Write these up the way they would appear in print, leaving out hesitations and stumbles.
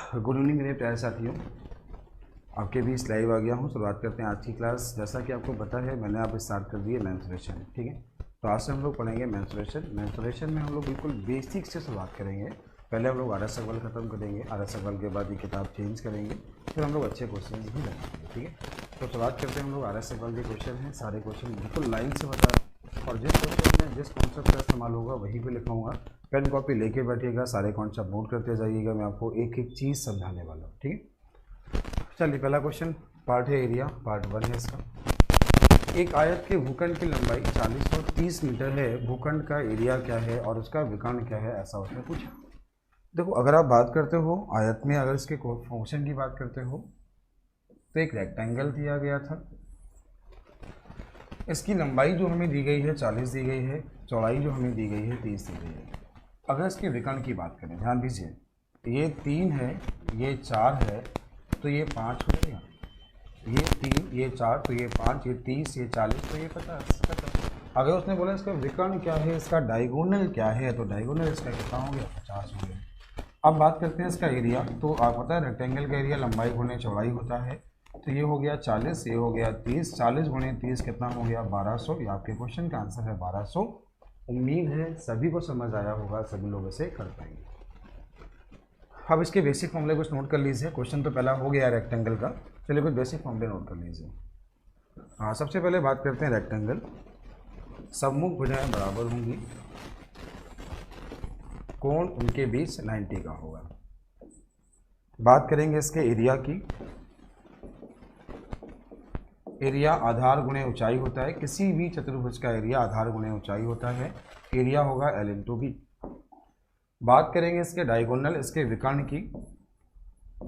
Good evening मेरे प्यारे साथियों, आपके बीच लाइव आ गया हूँ। शुरुआत करते हैं आज की क्लास। जैसा कि आपको पता है मैंने आप स्टार्ट कर दिए मेंस्ट्रुएशन, ठीक है। तो आज से हम लोग पढ़ेंगे मेंस्ट्रुएशन में हम लोग बिल्कुल बेसिक से शुरुआत करेंगे। पहले हम लोग आरएस अग्रवाल खत्म करेंगे, आरएस अग्रवाल के बाद ये किताब चेंज करेंगे, फिर हम लोग अच्छे क्वेश्चन भी लगाएंगे, ठीक है। तो शुरुआत करते हैं हम लोग आरएस अग्रवाल के क्वेश्चन हैं। सारे क्वेश्चन बिल्कुल लाइन से बता रहे हैं और जिस क्वेश्चन में जिस कॉन्सेप्ट का इस्तेमाल होगा वहीं पे लिखाऊंगा। पेन कॉपी लेके बैठिएगा, सारे कॉन्सेप्ट नोट करते जाइएगा। मैं आपको एक एक चीज़ समझाने वाला हूँ, ठीक है। चलिए पहला क्वेश्चन पार्ट है एरिया, पार्ट 1 है इसका। एक आयत के भूखंड की लंबाई 40 और 30 मीटर है, भूखंड का एरिया क्या है और उसका विकर्ण क्या है, ऐसा उसने पूछा। देखो, अगर आप बात करते हो आयत में, अगर इसके फंक्शन की बात करते हो तो एक रेक्टेंगल दिया गया था। इसकी लंबाई जो हमें दी गई है 40 दी गई है, चौड़ाई जो हमें दी गई है 30 दी गई है। अगर इसके विकर्ण की बात करें, ध्यान दीजिए, ये 3 है, ये 4 है, तो ये 5 हो जाएगा। ये 3, ये 4, तो ये 5, ये 30, ये 40, तो ये 50। अगर उसने बोला इसका विकर्ण क्या है, इसका डायगोनल क्या है, तो डायगोनल इसका कितना हो गया, 50 हो गया। अब बात करते हैं इसका एरिया। तो आप पता है रेक्टेंगल का एरिया लंबाई गुणे चौड़ाई होता है। तो ये हो गया 40, ये हो गया 30, 40 गुणे 30 कितना हो गया, 1200। ये आपके क्वेश्चन का आंसर है 1200। उम्मीद है सभी को समझ आया होगा, सभी लोग इसे कर पाएंगे। अब इसके बेसिक फॉर्मूले कुछ नोट कर लीजिए। क्वेश्चन तो पहला हो गया रेक्टेंगल का, चलिए कुछ बेसिक फॉर्मूले नोट कर लीजिए। हाँ, सबसे पहले बात करते हैं रेक्टेंगल। सम्मुख भुजाएं बराबर होंगी, कोण उनके बीच 90 का होगा। बात करेंगे इसके एरिया की। एरिया आधार गुणे ऊंचाई होता है, किसी भी चतुर्भुज का एरिया आधार गुणे ऊंचाई होता है। एरिया होगा L इंटू बी। बात करेंगे इसके डायगोनल, इसके विकर्ण की।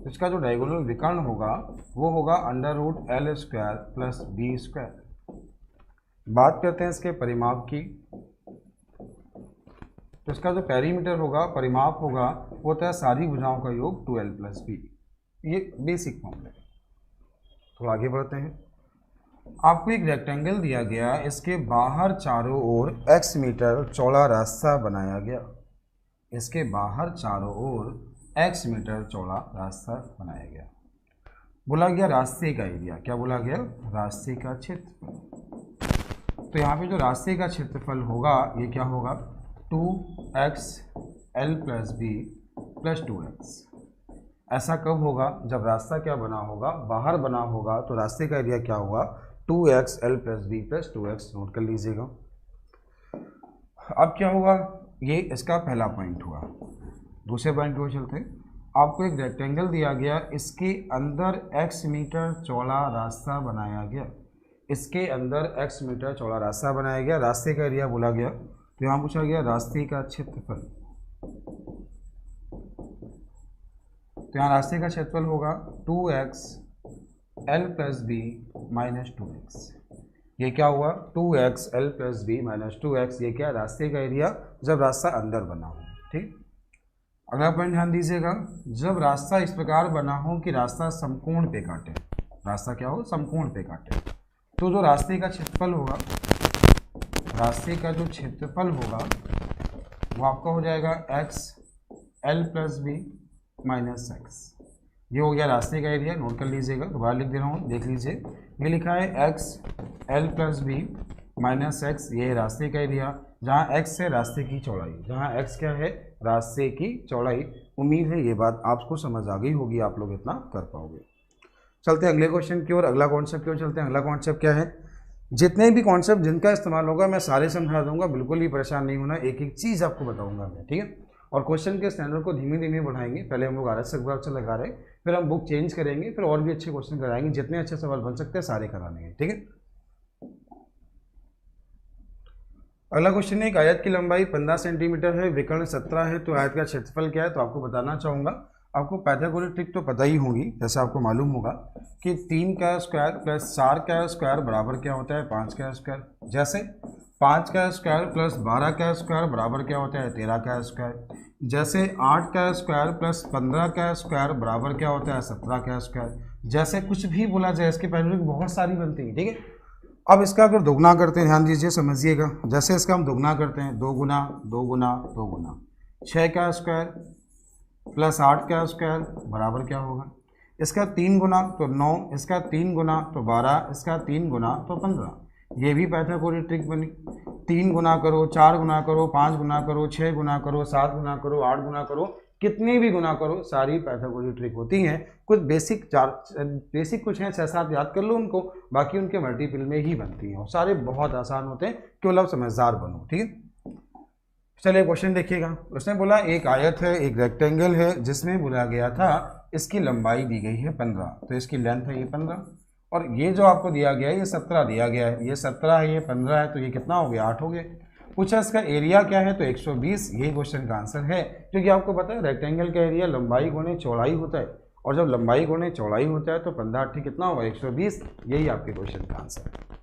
इसका जो डायगोनल विकर्ण होगा वो होगा √L square plus B square. बात करते हैं इसके परिमाप की। तो इसका जो पेरीमीटर होगा, परिमाप होगा, वो होता है सारी भुजाओं का योग 2L प्लस बी। ये बेसिक फॉर्मूला है। थोड़ा आगे बढ़ते हैं। आपको एक रेक्टेंगल दिया गया, इसके बाहर चारों ओर x मीटर चौड़ा रास्ता बनाया गया। इसके बाहर चारों ओर x मीटर चौड़ा रास्ता बनाया गया। बोला गया रास्ते का एरिया, क्या बोला गया, रास्ते का क्षेत्रफल। तो यहाँ पे जो रास्ते का क्षेत्रफल होगा ये क्या होगा, 2xL plus B plus 2x। ऐसा कब होगा, जब रास्ता क्या बना होगा, बाहर बना होगा। तो रास्ते का एरिया क्या होगा, 2xL plus B plus 2x। Note कर लीजिएगा। अब क्या होगा, ये इसका पहला पॉइंट हुआ। दूसरे पॉइंट को चलते हैं। आपको एक रेक्टेंगल दिया गया, इसके अंदर x मीटर चौड़ा रास्ता बनाया गया। इसके अंदर x मीटर चौड़ा रास्ता बनाया गया, रास्ते का एरिया बोला गया। तो यहाँ पूछा गया रास्ते का क्षेत्रफल। तो यहाँ रास्ते का क्षेत्रफल होगा 2xL plus B minus 2x। ये क्या हुआ, 2xL plus B minus 2x। ये क्या, रास्ते का एरिया जब रास्ता अंदर बना हो, ठीक। अगला पॉइंट ध्यान दीजिएगा, जब रास्ता इस प्रकार बना हो कि रास्ता समकोण पे काटे। रास्ता क्या हो, समकोण पे काटे। तो जो रास्ते का क्षेत्रफल होगा, रास्ते का जो क्षेत्रफल होगा वो आपका हो जाएगा xL plus B minus x। ये हो गया रास्ते का एरिया। नोट कर लीजिएगा, दोबारा लिख दे रहा हूँ, देख लीजिए। ये लिखा है xL plus B minus x। ये रास्ते का एरिया, जहाँ x है रास्ते की चौड़ाई, जहाँ x क्या है, रास्ते की चौड़ाई। उम्मीद है ये बात आपको समझ आ गई होगी, आप लोग इतना कर पाओगे। चलते हैं अगले क्वेश्चन की ओर, अगला कॉन्सेप्ट की ओर चलते हैं। अगला कॉन्सेप्ट क्या है, जितने भी कॉन्सेप्ट जिनका इस्तेमाल होगा मैं सारे समझा दूंगा, बिल्कुल ही परेशान नहीं होना, एक एक चीज़ आपको बताऊंगा मैं, ठीक है। और क्वेश्चन के स्टैंडर्ड को धीमे धीमे बढ़ाएंगे। पहले हम लोग आरएस अग्रवाल से लगा रहे, फिर हम बुक चेंज करेंगे, फिर और भी अच्छे क्वेश्चन कराएंगे। जितने अच्छे सवाल बन सकते हैं सारे करा लेंगे, ठीक है। अगला क्वेश्चन है, एक आयत की लंबाई 15 सेंटीमीटर है, विकर्ण 17 है, तो आयत का क्षेत्रफल क्या है। तो आपको बताना चाहूँगा, आपको पाइथागोरस ट्रिक तो पता ही होगी। जैसे आपको मालूम होगा कि 3 का स्क्वायर प्लस 4 का स्क्वायर बराबर क्या होता है, 5 का स्क्वायर। जैसे 5 का स्क्वायर प्लस 12 का स्क्वायर बराबर क्या होता है, 13 का स्क्वायर। जैसे 8 का स्क्वायर प्लस 15 का स्क्वायर बराबर क्या होता है, 17 का स्क्वायर। जैसे कुछ भी बोला जाए, इसके पाइथागोरस बहुत सारी बनती है, ठीक है। अब इसका अगर दोगुना करते हैं, ध्यान दीजिए, समझिएगा। जैसे इसका हम दोगुना करते हैं, 2 गुना 2 गुना 2 गुना 6 का स्क्वायर प्लस 8 का स्क्वायर बराबर क्या होगा, इसका 3 गुना तो 9, इसका 3 गुना तो 12, इसका 3 गुना तो 15। ये भी पाइथागोरस ट्रिक बनी। 3 गुना करो, 4 गुना करो, 5 गुना करो, 6 गुना करो, 7 गुना करो, 8 गुना करो, कितनी भी गुना करो, सारी पाइथागोरस ट्रिक होती हैं। कुछ बेसिक कुछ हैं 6-7 याद कर लो उनको, बाकी उनके मल्टीपल में ही बनती हैं और सारे बहुत आसान होते हैं, केवल आप समझदार बनो। ठीक है, चलिए क्वेश्चन देखिएगा। उसने बोला एक आयत है, एक रेक्टेंगल है, जिसमें बोला गया था इसकी लंबाई दी गई है 15, तो इसकी लेंथ है ये 15, और ये जो आपको दिया गया है ये 17 दिया गया है, ये 17 है, ये 15 है, तो ये कितना हो गया, 8 हो गया। पूछा इसका एरिया क्या है, तो 120, यही क्वेश्चन का आंसर है। क्योंकि आपको पता है रेक्टेंगल का एरिया लंबाई गुणे चौड़ाई होता है, और जब लंबाई गुणे चौड़ाई होता है तो 15 8 कितना होगा, 120, यही आपके क्वेश्चन का आंसर है।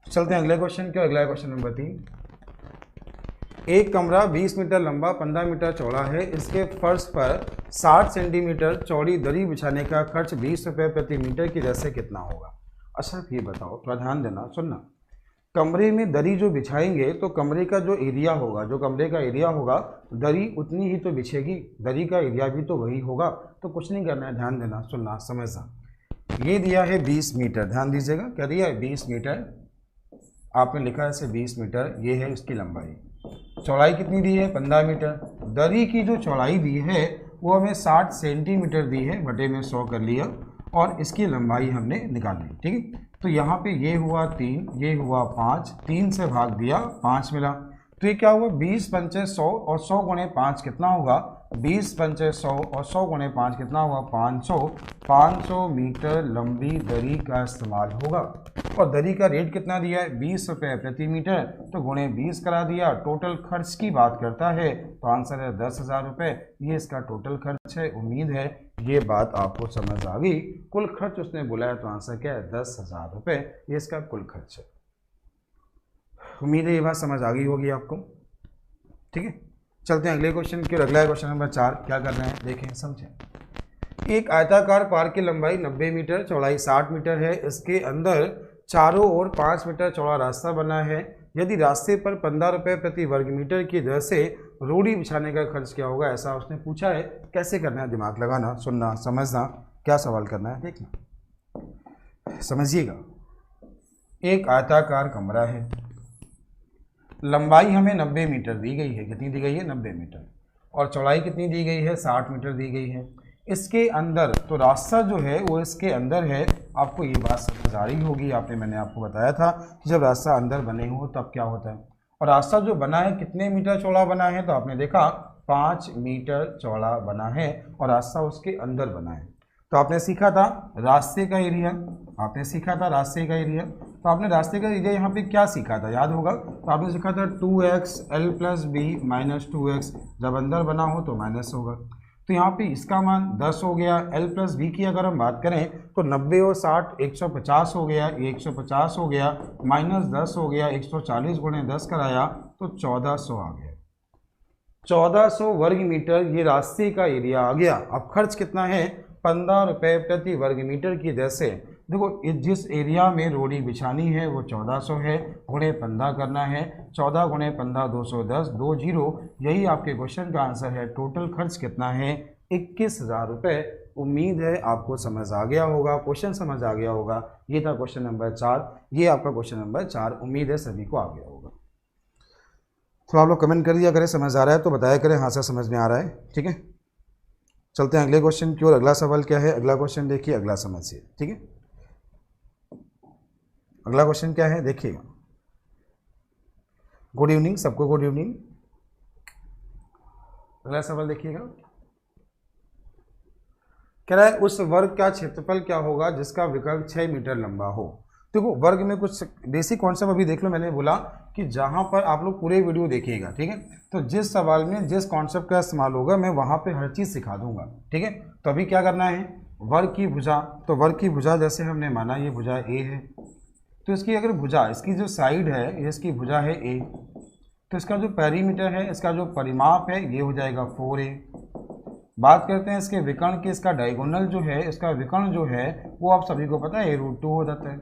चलते हैं अगले क्वेश्चन के। अगला क्वेश्चन नंबर 3, एक कमरा 20 मीटर लंबा 15 मीटर चौड़ा है, इसके फर्श पर 60 सेंटीमीटर चौड़ी दरी बिछाने का खर्च 20 रुपये प्रति मीटर की दर से कितना होगा। अच्छा ये बताओ, थोड़ा ध्यान देना, सुनना। कमरे में दरी जो बिछाएंगे तो कमरे का जो एरिया होगा, जो कमरे का एरिया होगा, दरी उतनी ही तो बिछेगी, दरी का एरिया भी तो वही होगा। तो कुछ नहीं करना है, ध्यान देना, सुनना, समझना। ये दिया है 20 मीटर, ध्यान दीजिएगा, क्या दिया है 20 मीटर, आपने लिखा है इसे 20 मीटर, ये है इसकी लंबाई। चौड़ाई कितनी दी है, 15 मीटर। दरी की जो चौड़ाई दी है वो हमें 60 सेंटीमीटर दी है, बटे में 100 कर लिया, और इसकी लंबाई हमने निकाली। ठीक है, तो यहाँ पे ये हुआ 3, ये हुआ 5, 3 से भाग दिया, 5 मिला, तो ये क्या हुआ, 20 पंचे 100, और 100 गुणे 5 कितना होगा, 20 पंचे 100, और 100 गुणे 5 कितना हुआ, 500। 500 मीटर लंबी दरी का इस्तेमाल होगा, और दरी का रेट कितना दिया है, 20 रुपये प्रति मीटर, तो गुणे 20 करा दिया। टोटल खर्च की बात करता है तो आंसर है 10,000 रुपये, ये इसका टोटल खर्च है। उम्मीद है ये बात आपको समझ आ गई। कुल खर्च उसने बुलाया तो आंसर क्या है, 10,000 रुपये, ये इसका कुल खर्च है। उम्मीद है ये बात समझ आ गई होगी आपको। ठीक है, चलते हैं अगले क्वेश्चन की। अगला क्वेश्चन नंबर 4, क्या करना है देखें समझें। एक आयताकार पार्क की लंबाई 90 मीटर, चौड़ाई 60 मीटर है, इसके अंदर चारों ओर 5 मीटर चौड़ा रास्ता बना है। यदि रास्ते पर 15 रुपये प्रति वर्ग मीटर की दर से रोड़ी बिछाने का खर्च क्या होगा, ऐसा उसने पूछा है। कैसे करना है, दिमाग लगाना, सुनना, समझना, क्या सवाल करना है देखना, समझिएगा। एक आयताकार कमरा है, लंबाई हमें 90 मीटर दी गई है, कितनी दी गई है, 90 मीटर, और चौड़ाई कितनी दी गई है, 60 मीटर दी गई है। इसके अंदर तो रास्ता जो है वो इसके अंदर है, आपको ये बात समझ आ रही होगी। मैंने आपको बताया था कि जब रास्ता अंदर बने हो तब क्या होता है। और रास्ता जो बना है कितने मीटर चौड़ा बना है, तो आपने देखा 5 मीटर चौड़ा बना है, और रास्ता उसके अंदर बना है। तो आपने सीखा था रास्ते का एरिया, आपने सीखा था रास्ते का एरिया, तो आपने रास्ते का एरिया यहाँ पे क्या सीखा था, याद होगा। तो आपने सीखा था 2x l + b - 2x, जब अंदर बना हो तो माइनस होगा। तो यहाँ पे इसका मान 10 हो गया। l + b की अगर हम बात करें तो 90 और 60 150 हो गया, ये 150 हो गया, -10 हो गया, 140 गुणे 10 कराया तो 1400 आ गया। 1400 वर्ग मीटर ये रास्ते का एरिया आ गया। अब खर्च कितना है, 15 रुपये प्रति वर्ग मीटर की दर से। देखो जिस एरिया में रोड़ी बिछानी है वो 1400 है, गुणे 15 करना है, 14 गुणे 15 210, 20, यही आपके क्वेश्चन का आंसर है। टोटल खर्च कितना है, 21,000 रुपये। उम्मीद है आपको समझ आ गया होगा, क्वेश्चन समझ आ गया होगा। ये था क्वेश्चन नंबर 4, ये आपका क्वेश्चन नंबर 4। उम्मीद है सभी को आ गया होगा। तो आप लोग कमेंट कर दिया करें, समझ आ रहा है तो बताया करें हाँ सर समझ में आ रहा है। ठीक है, चलते हैं अगले क्वेश्चन की ओर। अगला सवाल क्या है, अगला क्वेश्चन देखिए, अगला समझिए। ठीक है, अगला क्वेश्चन क्या है देखिएगा। गुड इवनिंग सबको, गुड इवनिंग। अगला सवाल देखिएगा, कह रहा है उस वर्ग का क्षेत्रफल क्या होगा जिसका विकल्प 6 मीटर लंबा हो। देखो वर्ग में कुछ बेसिक कॉन्सेप्ट अभी देख लो। मैंने बोला कि जहाँ पर आप लोग पूरे वीडियो देखिएगा, ठीक है, तो जिस सवाल में जिस कॉन्सेप्ट का इस्तेमाल होगा मैं वहाँ पे हर चीज़ सिखा दूंगा। ठीक है, तो अभी क्या करना है, वर्ग की भुजा, तो वर्ग की भुजा जैसे हमने माना ये भुजा ए है, तो इसकी अगर भुजा, इसकी जो साइड है, इसकी भुजा है ए, तो इसका जो पेरीमीटर है, इसका जो परिमाप है ये हो जाएगा 4a। बात करते हैं इसके विकर्ण की, इसका डायगोनल जो है, इसका विकर्ण जो है वो आप सभी को पता है √2 हो जाता है।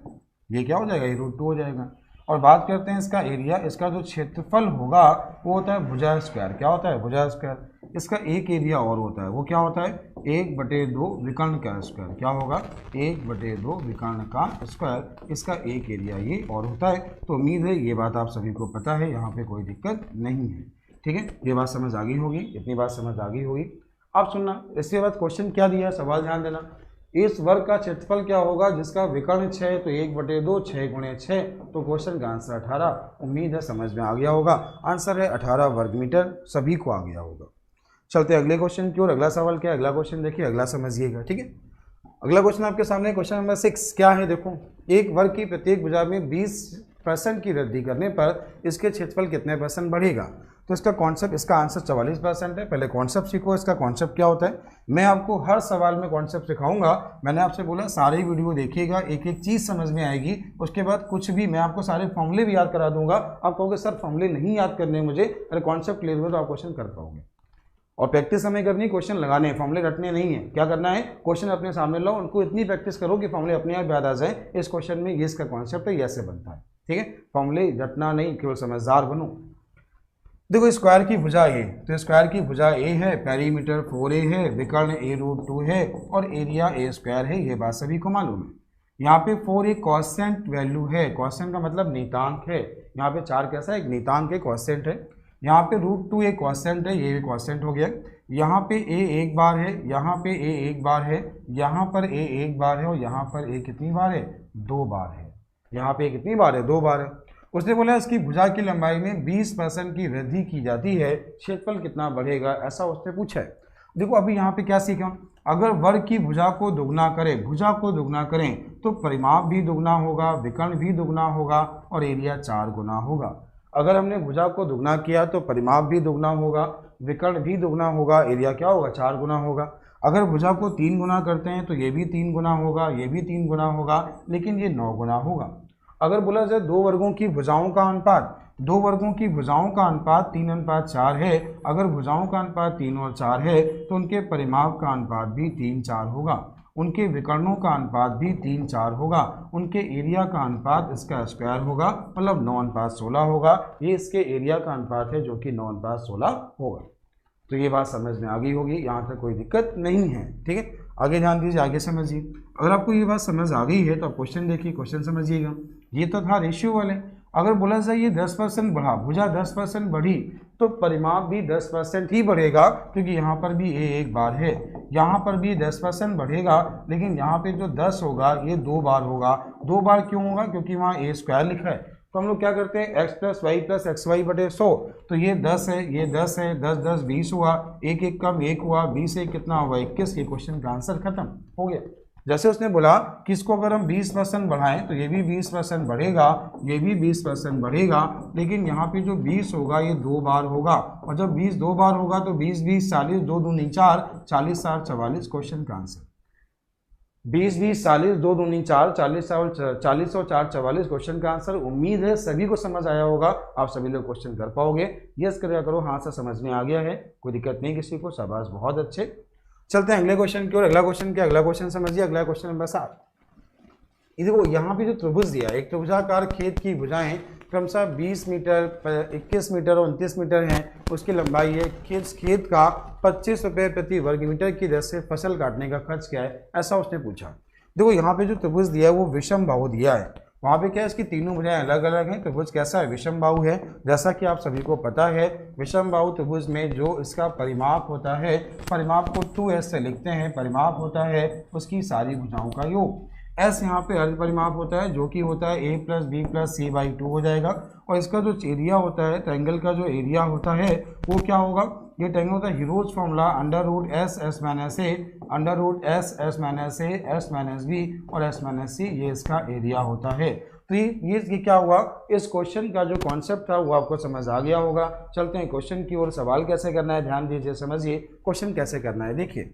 ये क्या हो जाएगा, ये √2 हो जाएगा। और बात करते हैं इसका एरिया, इसका जो क्षेत्रफल होगा वो होता है भुजा स्क्वायर। क्या होता है? भुजा स्क्वायर। इसका एक एरिया और होता है, वो क्या होता है? 1/2 विकर्ण का स्क्वायर। क्या होगा? 1/2 विकर्ण का स्क्वायर। इसका एक एरिया ये और होता है। तो उम्मीद है ये बात आप सभी को पता है, यहाँ पे कोई दिक्कत नहीं है। ठीक है, ये बात समझ आ गई होगी, इतनी बात समझ आ गई होगी। अब सुनना, इसके बाद क्वेश्चन क्या दिया है, सवाल ध्यान देना। इस वर्ग का क्षेत्रफल क्या होगा जिसका विकर्ण 6, तो 1/2 6 × 6, तो क्वेश्चन का आंसर 18। उम्मीद है समझ में आ गया होगा। आंसर है 18 वर्ग मीटर, सभी को आ गया होगा। चलते अगले क्वेश्चन की ओर। अगला सवाल क्या है? अगला क्वेश्चन देखिए, अगला समझिएगा। ठीक है, अगला क्वेश्चन आपके सामने क्वेश्चन नंबर 6 क्या है? देखो, एक वर्ग की प्रत्येक भुजा में 20% की वृद्धि करने पर इसके क्षेत्रफल कितने % बढ़ेगा? तो इसका कॉन्सेप्ट, इसका आंसर 44% है। पहले कॉन्सेप्ट सीखो, इसका कॉन्सेप्ट क्या होता है। मैं आपको हर सवाल में कॉन्सेप्ट सिखाऊंगा। मैंने आपसे बोला सारे वीडियो देखिएगा, एक एक चीज़ समझ में आएगी। उसके बाद कुछ भी मैं आपको सारे फॉर्मूले भी याद करा दूंगा। आप कहोगे सर फॉर्मूले नहीं याद करने मुझे, अरे कॉन्सेप्ट क्लियर हुआ तो आप क्वेश्चन कर पाओगे। और प्रैक्टिस हमें करनी, क्वेश्चन लगाने, फॉर्मूले रटने नहीं है। क्या करना है? क्वेश्चन अपने सामने लो, उनको इतनी प्रैक्टिस करो कि फॉर्मूले अपने आप याद आ जाए। इस क्वेश्चन में ये इसका कॉन्सेप्ट है, ऐसे बनता है। ठीक है, फॉर्मूले रटना नहीं, केवल समझदार बनो। देखो, स्क्वायर की भुजा ए, तो स्क्वायर की भुजा ए है, पेरीमीटर 4a है, विकर्ण a√2 है और एरिया a स्क्वायर है। ये बात सभी को मालूम है। यहाँ पे 4 एक कॉन्स्टेंट वैल्यू है, कॉन्स्टेंट का मतलब नीतांक है। यहाँ पे 4 कैसा है? एक नीतांक है, कॉन्स्टेंट है। यहाँ पे √2 एक कॉन्स्टेंट है, ये भी कॉन्स्टेंट हो गया। यहाँ पे a एक बार है, यहाँ पे a एक बार है, यहाँ पर a एक बार है और यहाँ पर a कितनी बार है? 2 बार है। यहाँ पे कितनी बार है? 2 बार है। उसने बोला इसकी भुजा की लंबाई में 20% की वृद्धि की जाती है, क्षेत्रफल कितना बढ़ेगा, ऐसा उसने पूछा है। देखो अभी यहाँ पे क्या सीखा, अगर वर्ग की भुजा को दुगना करें, भुजा को दुगना करें तो परिमाप भी दुगना होगा, विकर्ण भी दुगना होगा और एरिया 4 गुना होगा। अगर हमने भुजा को दुगना किया तो परिमाप भी दुगना होगा, विकर्ण भी दुगना होगा, एरिया क्या होगा? 4 गुना होगा। अगर भुजा को 3 गुना करते हैं तो ये भी 3 गुना होगा, ये भी 3 गुना होगा, लेकिन ये 9 गुना होगा। अगर बोला जाए दो वर्गों की भुजाओं का अनुपात, दो वर्गों की भुजाओं का अनुपात 3:4 है। अगर भुजाओं का अनुपात 3 और 4 है तो उनके परिमाप का अनुपात भी 3:4 होगा, उनके विकर्णों का अनुपात भी 3:4 होगा, उनके एरिया का अनुपात इसका स्क्वायर होगा, मतलब 9:16 होगा। ये इसके एरिया का अनुपात है जो कि 9:16 होगा। तो ये बात समझ में आ गई होगी, यहाँ तक कोई दिक्कत नहीं है। ठीक है, आगे ध्यान दीजिए, आगे समझिए। अगर आपको ये बात समझ आ गई है तो आप क्वेश्चन देखिए, क्वेश्चन समझिएगा। ये तो था रेशियो वाले। अगर बोला जाए ये 10% बढ़ा, भुजा 10% बढ़ी तो परिमाप भी 10% ही बढ़ेगा, क्योंकि यहाँ पर भी a एक बार है, यहाँ पर भी 10% बढ़ेगा, लेकिन यहाँ पे जो 10 होगा ये 2 बार होगा। 2 बार क्यों होगा? क्योंकि वहाँ a स्क्वायर लिखा है। तो हम लोग क्या करते हैं, x + y + xy/100। तो ये 10 है, ये 10 है, 10 10 20 हुआ, एक एक कम 1 हुआ, 20 से कितना हुआ? 21। ये क्वेश्चन का आंसर खत्म हो गया। जैसे उसने बोला कि इसको अगर हम 20% बढ़ाएं तो ये भी 20% बढ़ेगा, ये भी 20% बढ़ेगा, लेकिन यहाँ पे जो 20 होगा ये 2 बार होगा, और जब 20 2 बार होगा तो 20 20 40, 2 दूनी 4, 40 4 44। क्वेश्चन का आंसर 20 20 40, 2 दूनी 4, 40 और 4 44। क्वेश्चन का आंसर। उम्मीद है सभी को समझ आया होगा, आप सभी लोग क्वेश्चन कर पाओगे। यस करा करो, हाँ से समझ में आ गया है, कोई दिक्कत नहीं किसी को, शाबाश, बहुत अच्छे। चलते हैं अगले क्वेश्चन की ओर। अगला क्वेश्चन क्या? अगला क्वेश्चन समझिए, अगला क्वेश्चन नंबर 7। देखो यहाँ पे जो त्रिभुज दिया है, एक त्रिभुजाकार खेत की भुजाएं क्रमशः 20 मीटर, 21 मीटर और 29 मीटर हैं। उसकी लंबाई है। खेत का 25 रुपये प्रति वर्ग मीटर की दर से फसल काटने का खर्च क्या है, ऐसा उसने पूछा। देखो यहाँ पे जो त्रिभुज दिया है वो विषम बाहु दिया है। वहाँ पे क्या है, इसकी तीनों भुजाएं अलग अलग हैं। त्रिभुज कैसा है? विषम बाहु है। जैसा कि आप सभी को पता है, विषम बाहु त्रिभुज में जो इसका परिमाप होता है, परिमाप को 2s से लिखते हैं। परिमाप होता है उसकी सारी भुजाओं का योग। s यहाँ पे अर्ध परिमाप होता है, जो कि होता है a + b + c/2 हो जाएगा। और इसका जो एरिया होता है, ट्रायंगल का जो एरिया होता है वो क्या होगा? ये ट्रायंगल होता है heroes formula √s s - a, √s s - a, s - b और s - c, ये इसका एरिया होता है। तो ये क्या हुआ, इस क्वेश्चन का जो कॉन्सेप्ट था वो आपको समझ आ गया होगा। चलते हैं क्वेश्चन की ओर। सवाल कैसे करना है ध्यान दीजिए, समझिए क्वेश्चन कैसे करना है। देखिए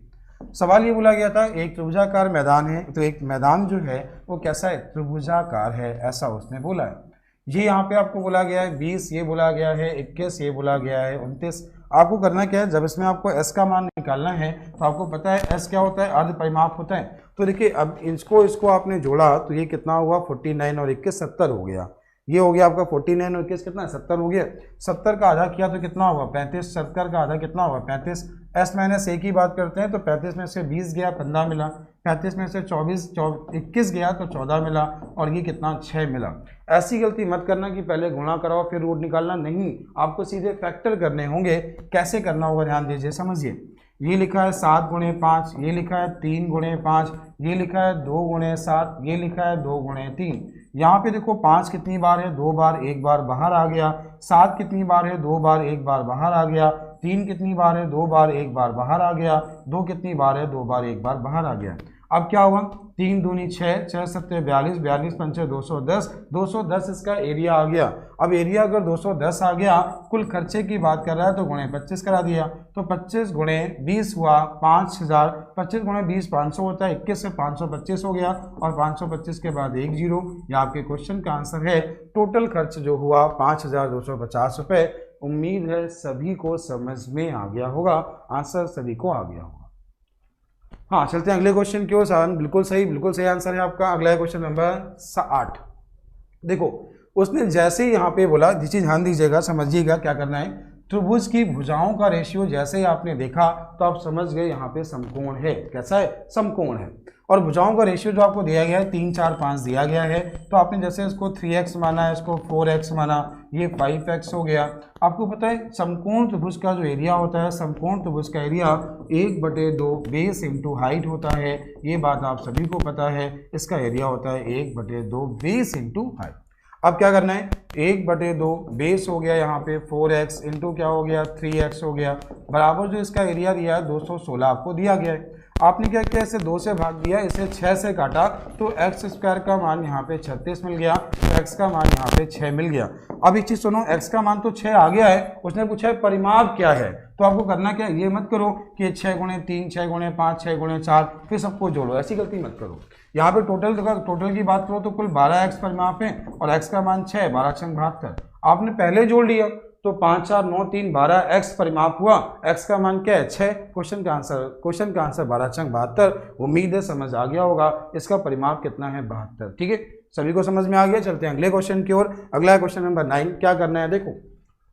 सवाल ये बोला गया था, एक त्रिभुजाकार मैदान है, तो एक मैदान जो है वो कैसा है? त्रिभुजाकार है, ऐसा उसने बोला है। ये यहाँ पे आपको बोला गया है 20, ये बोला गया है 21, ये बोला गया है 29। आपको करना क्या है, जब इसमें आपको s का मान निकालना है तो आपको पता है s क्या होता है? अर्ध परिमाप होता है। तो देखिए अब इसको आपने जोड़ा तो ये कितना हुआ? 49 और 21 70 हो गया। ये हो गया आपका 49 और 21 कितना 70 हो गया। 70 का आधा किया तो कितना होगा 35, 70 का आधा कितना होगा 35। एस माइनस ए की बात करते हैं तो 35 में से 20 गया 15 मिला, 35 में से 21 गया तो 14 मिला, और ये कितना 6 मिला। ऐसी गलती मत करना कि पहले गुणा कराओ फिर रूट निकालना, नहीं, आपको सीधे फैक्टर करने होंगे। कैसे करना होगा ध्यान दीजिए, समझिए। ये लिखा है 7 गुणे 5, ये लिखा है 3 गुणे 5, ये लिखा है 2 गुणे 7, ये लिखा है 2 गुणे 3। यहाँ पे देखो 5 कितनी बार है 2 बार, 1 बार बाहर आ गया। 7 कितनी बार है 2 बार, 1 बार बाहर आ गया। 3 कितनी बार है 2 बार, 1 बार बाहर आ गया। 2 कितनी बार है 2 बार, 1 बार बाहर आ गया। अब क्या हुआ 3 दूनी 6, 6 सत्ते 42, 42 पंचे 210, 210 इसका एरिया आ गया। अब एरिया अगर 210 आ गया, कुल खर्चे की बात कर रहा है तो गुणे 25 करा दिया, तो 25 गुणे 20 हुआ 5000, 25 गुणे 20 500 होता है, 21 से 525 हो गया, और 525 के बाद 1 जीरो। यह आपके क्वेश्चन का आंसर है। टोटल खर्च जो हुआ 5250 रुपये। उम्मीद है सभी को समझ में आ गया होगा, आंसर सभी को आ गया होगा। हाँ, चलते हैं अगले क्वेश्चन की ओर। बिल्कुल सही आंसर है आपका। अगला क्वेश्चन नंबर 8। देखो उसने जैसे ही यहाँ पे बोला, जी चीज ध्यान दीजिएगा, समझिएगा क्या करना है। त्रिभुज की भुजाओं का रेशियो जैसे ही आपने देखा तो आप समझ गए यहाँ पे समकोण है। कैसा है, समकोण है। और भुजाओं का रेशियो जो आपको दिया गया है 3 4 5 दिया गया है, तो आपने जैसे इसको 3x माना, इसको 4x माना, ये 5x हो गया। आपको पता है समकोण त्रिभुज का जो एरिया होता है, समकोण त्रिभुज का एरिया 1/2 बेस इंटू हाइट होता है। ये बात आप सभी को पता है। इसका एरिया होता है 1/2 बेस इंटू हाइट। अब क्या करना है, 1/2 बेस हो गया यहाँ पे 4x इंटू क्या हो गया 3x हो गया, बराबर जो इसका एरिया दिया है 216 आपको दिया गया है। आपने क्या किया, इसे 2 से भाग दिया, इसे 6 से काटा, तो x स्क्वायर का मान यहाँ पे 36 मिल गया, x का मान यहाँ पे 6 मिल गया। अब एक चीज सुनो, x का मान तो 6 आ गया है, उसने पूछा है परिमाप क्या है, तो आपको करना क्या, ये मत करो कि 6 गुणे 3, 6 गुणे 5, 6 गुणे 4, फिर सबको जोड़ो, ऐसी गलती मत करो। यहाँ पे टोटल की बात करो तो कुल 12x परिमाप है, और x का मान 6, 12 छंग 72। आपने पहले जोड़ लिया तो 5 4 9 3 12 x परिमाप हुआ, x का मान क्या है 6। क्वेश्चन का आंसर 12 छंग 72। उम्मीद है समझ आ गया होगा। इसका परिमाप कितना है 72। ठीक है, सभी को समझ में आ गया। चलते हैं अगले क्वेश्चन की ओर। अगला क्वेश्चन नंबर 9। क्या करना है, देखो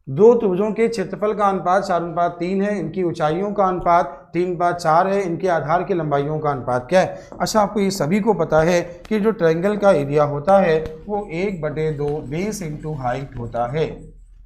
दो त्रिभुजों के क्षेत्रफल का अनुपात 4:3 है, इनकी ऊंचाइयों का अनुपात 3:4 है, इनके आधार की लंबाइयों का अनुपात क्या है। अच्छा, आपको ये सभी को पता है कि जो ट्रायंगल का एरिया होता है वो 1/2 बेस इंटू हाइट होता है।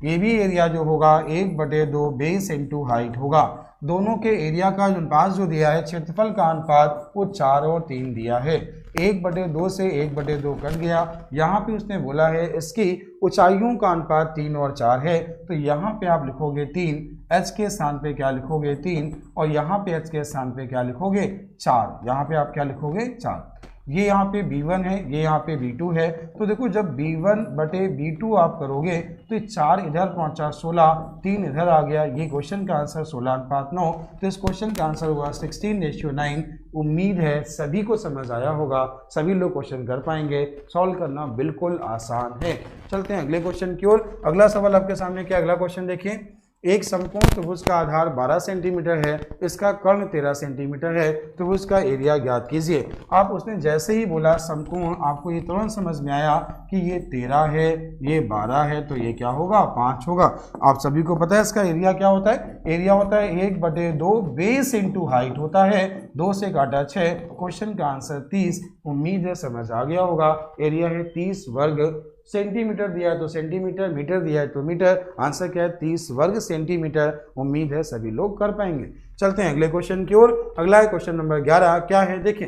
ये भी एरिया जो होगा 1/2 बेस इंटू हाइट होगा। दोनों के एरिया का अनुपात जो दिया है, क्षेत्रफल का अनुपात, वो 4 और 3 दिया है। 1/2 से 1/2 कट गया। यहाँ पे उसने बोला है इसकी ऊंचाइयों का अनुपात 3 और 4 है, तो यहाँ पे आप लिखोगे 3, h के स्थान पे क्या लिखोगे 3, और यहाँ पे h के स्थान पे क्या लिखोगे 4। यहाँ पे आप क्या लिखोगे 4। ये यहाँ पे B1 है, ये यहाँ पे B2 है। तो देखो जब B1/B2 आप करोगे तो 4 इधर पहुँचा 16, 3 इधर आ गया। ये क्वेश्चन का आंसर 16:9। तो इस क्वेश्चन का आंसर हुआ 16:9। उम्मीद है सभी को समझ आया होगा, सभी लोग क्वेश्चन कर पाएंगे। सॉल्व करना बिल्कुल आसान है। चलते हैं अगले क्वेश्चन की ओर। अगला सवाल आपके सामने क्या, अगला क्वेश्चन देखिए। एक समकोण त्रिभुज का आधार 12 सेंटीमीटर है, इसका कर्ण 13 सेंटीमीटर है, त्रिभुज का एरिया ज्ञात कीजिए। आप उसने जैसे ही बोला समकोण, आपको ये तुरंत समझ में आया कि ये 13 है, ये 12 है, तो ये क्या होगा 5 होगा। आप सभी को पता है इसका एरिया क्या होता है, एरिया होता है 1/2 बेस इंटू हाइट होता है। 2 से काटा 6, क्वेश्चन का आंसर 30। उम्मीद है समझ आ गया होगा। एरिया है 30 वर्ग सेंटीमीटर दिया है तो सेंटीमीटर, मीटर दिया है तो मीटर, आंसर क्या है 30 वर्ग सेंटीमीटर। उम्मीद है सभी लोग कर पाएंगे। चलते हैं अगले क्वेश्चन की ओर। अगला है क्वेश्चन नंबर 11। क्या है देखें,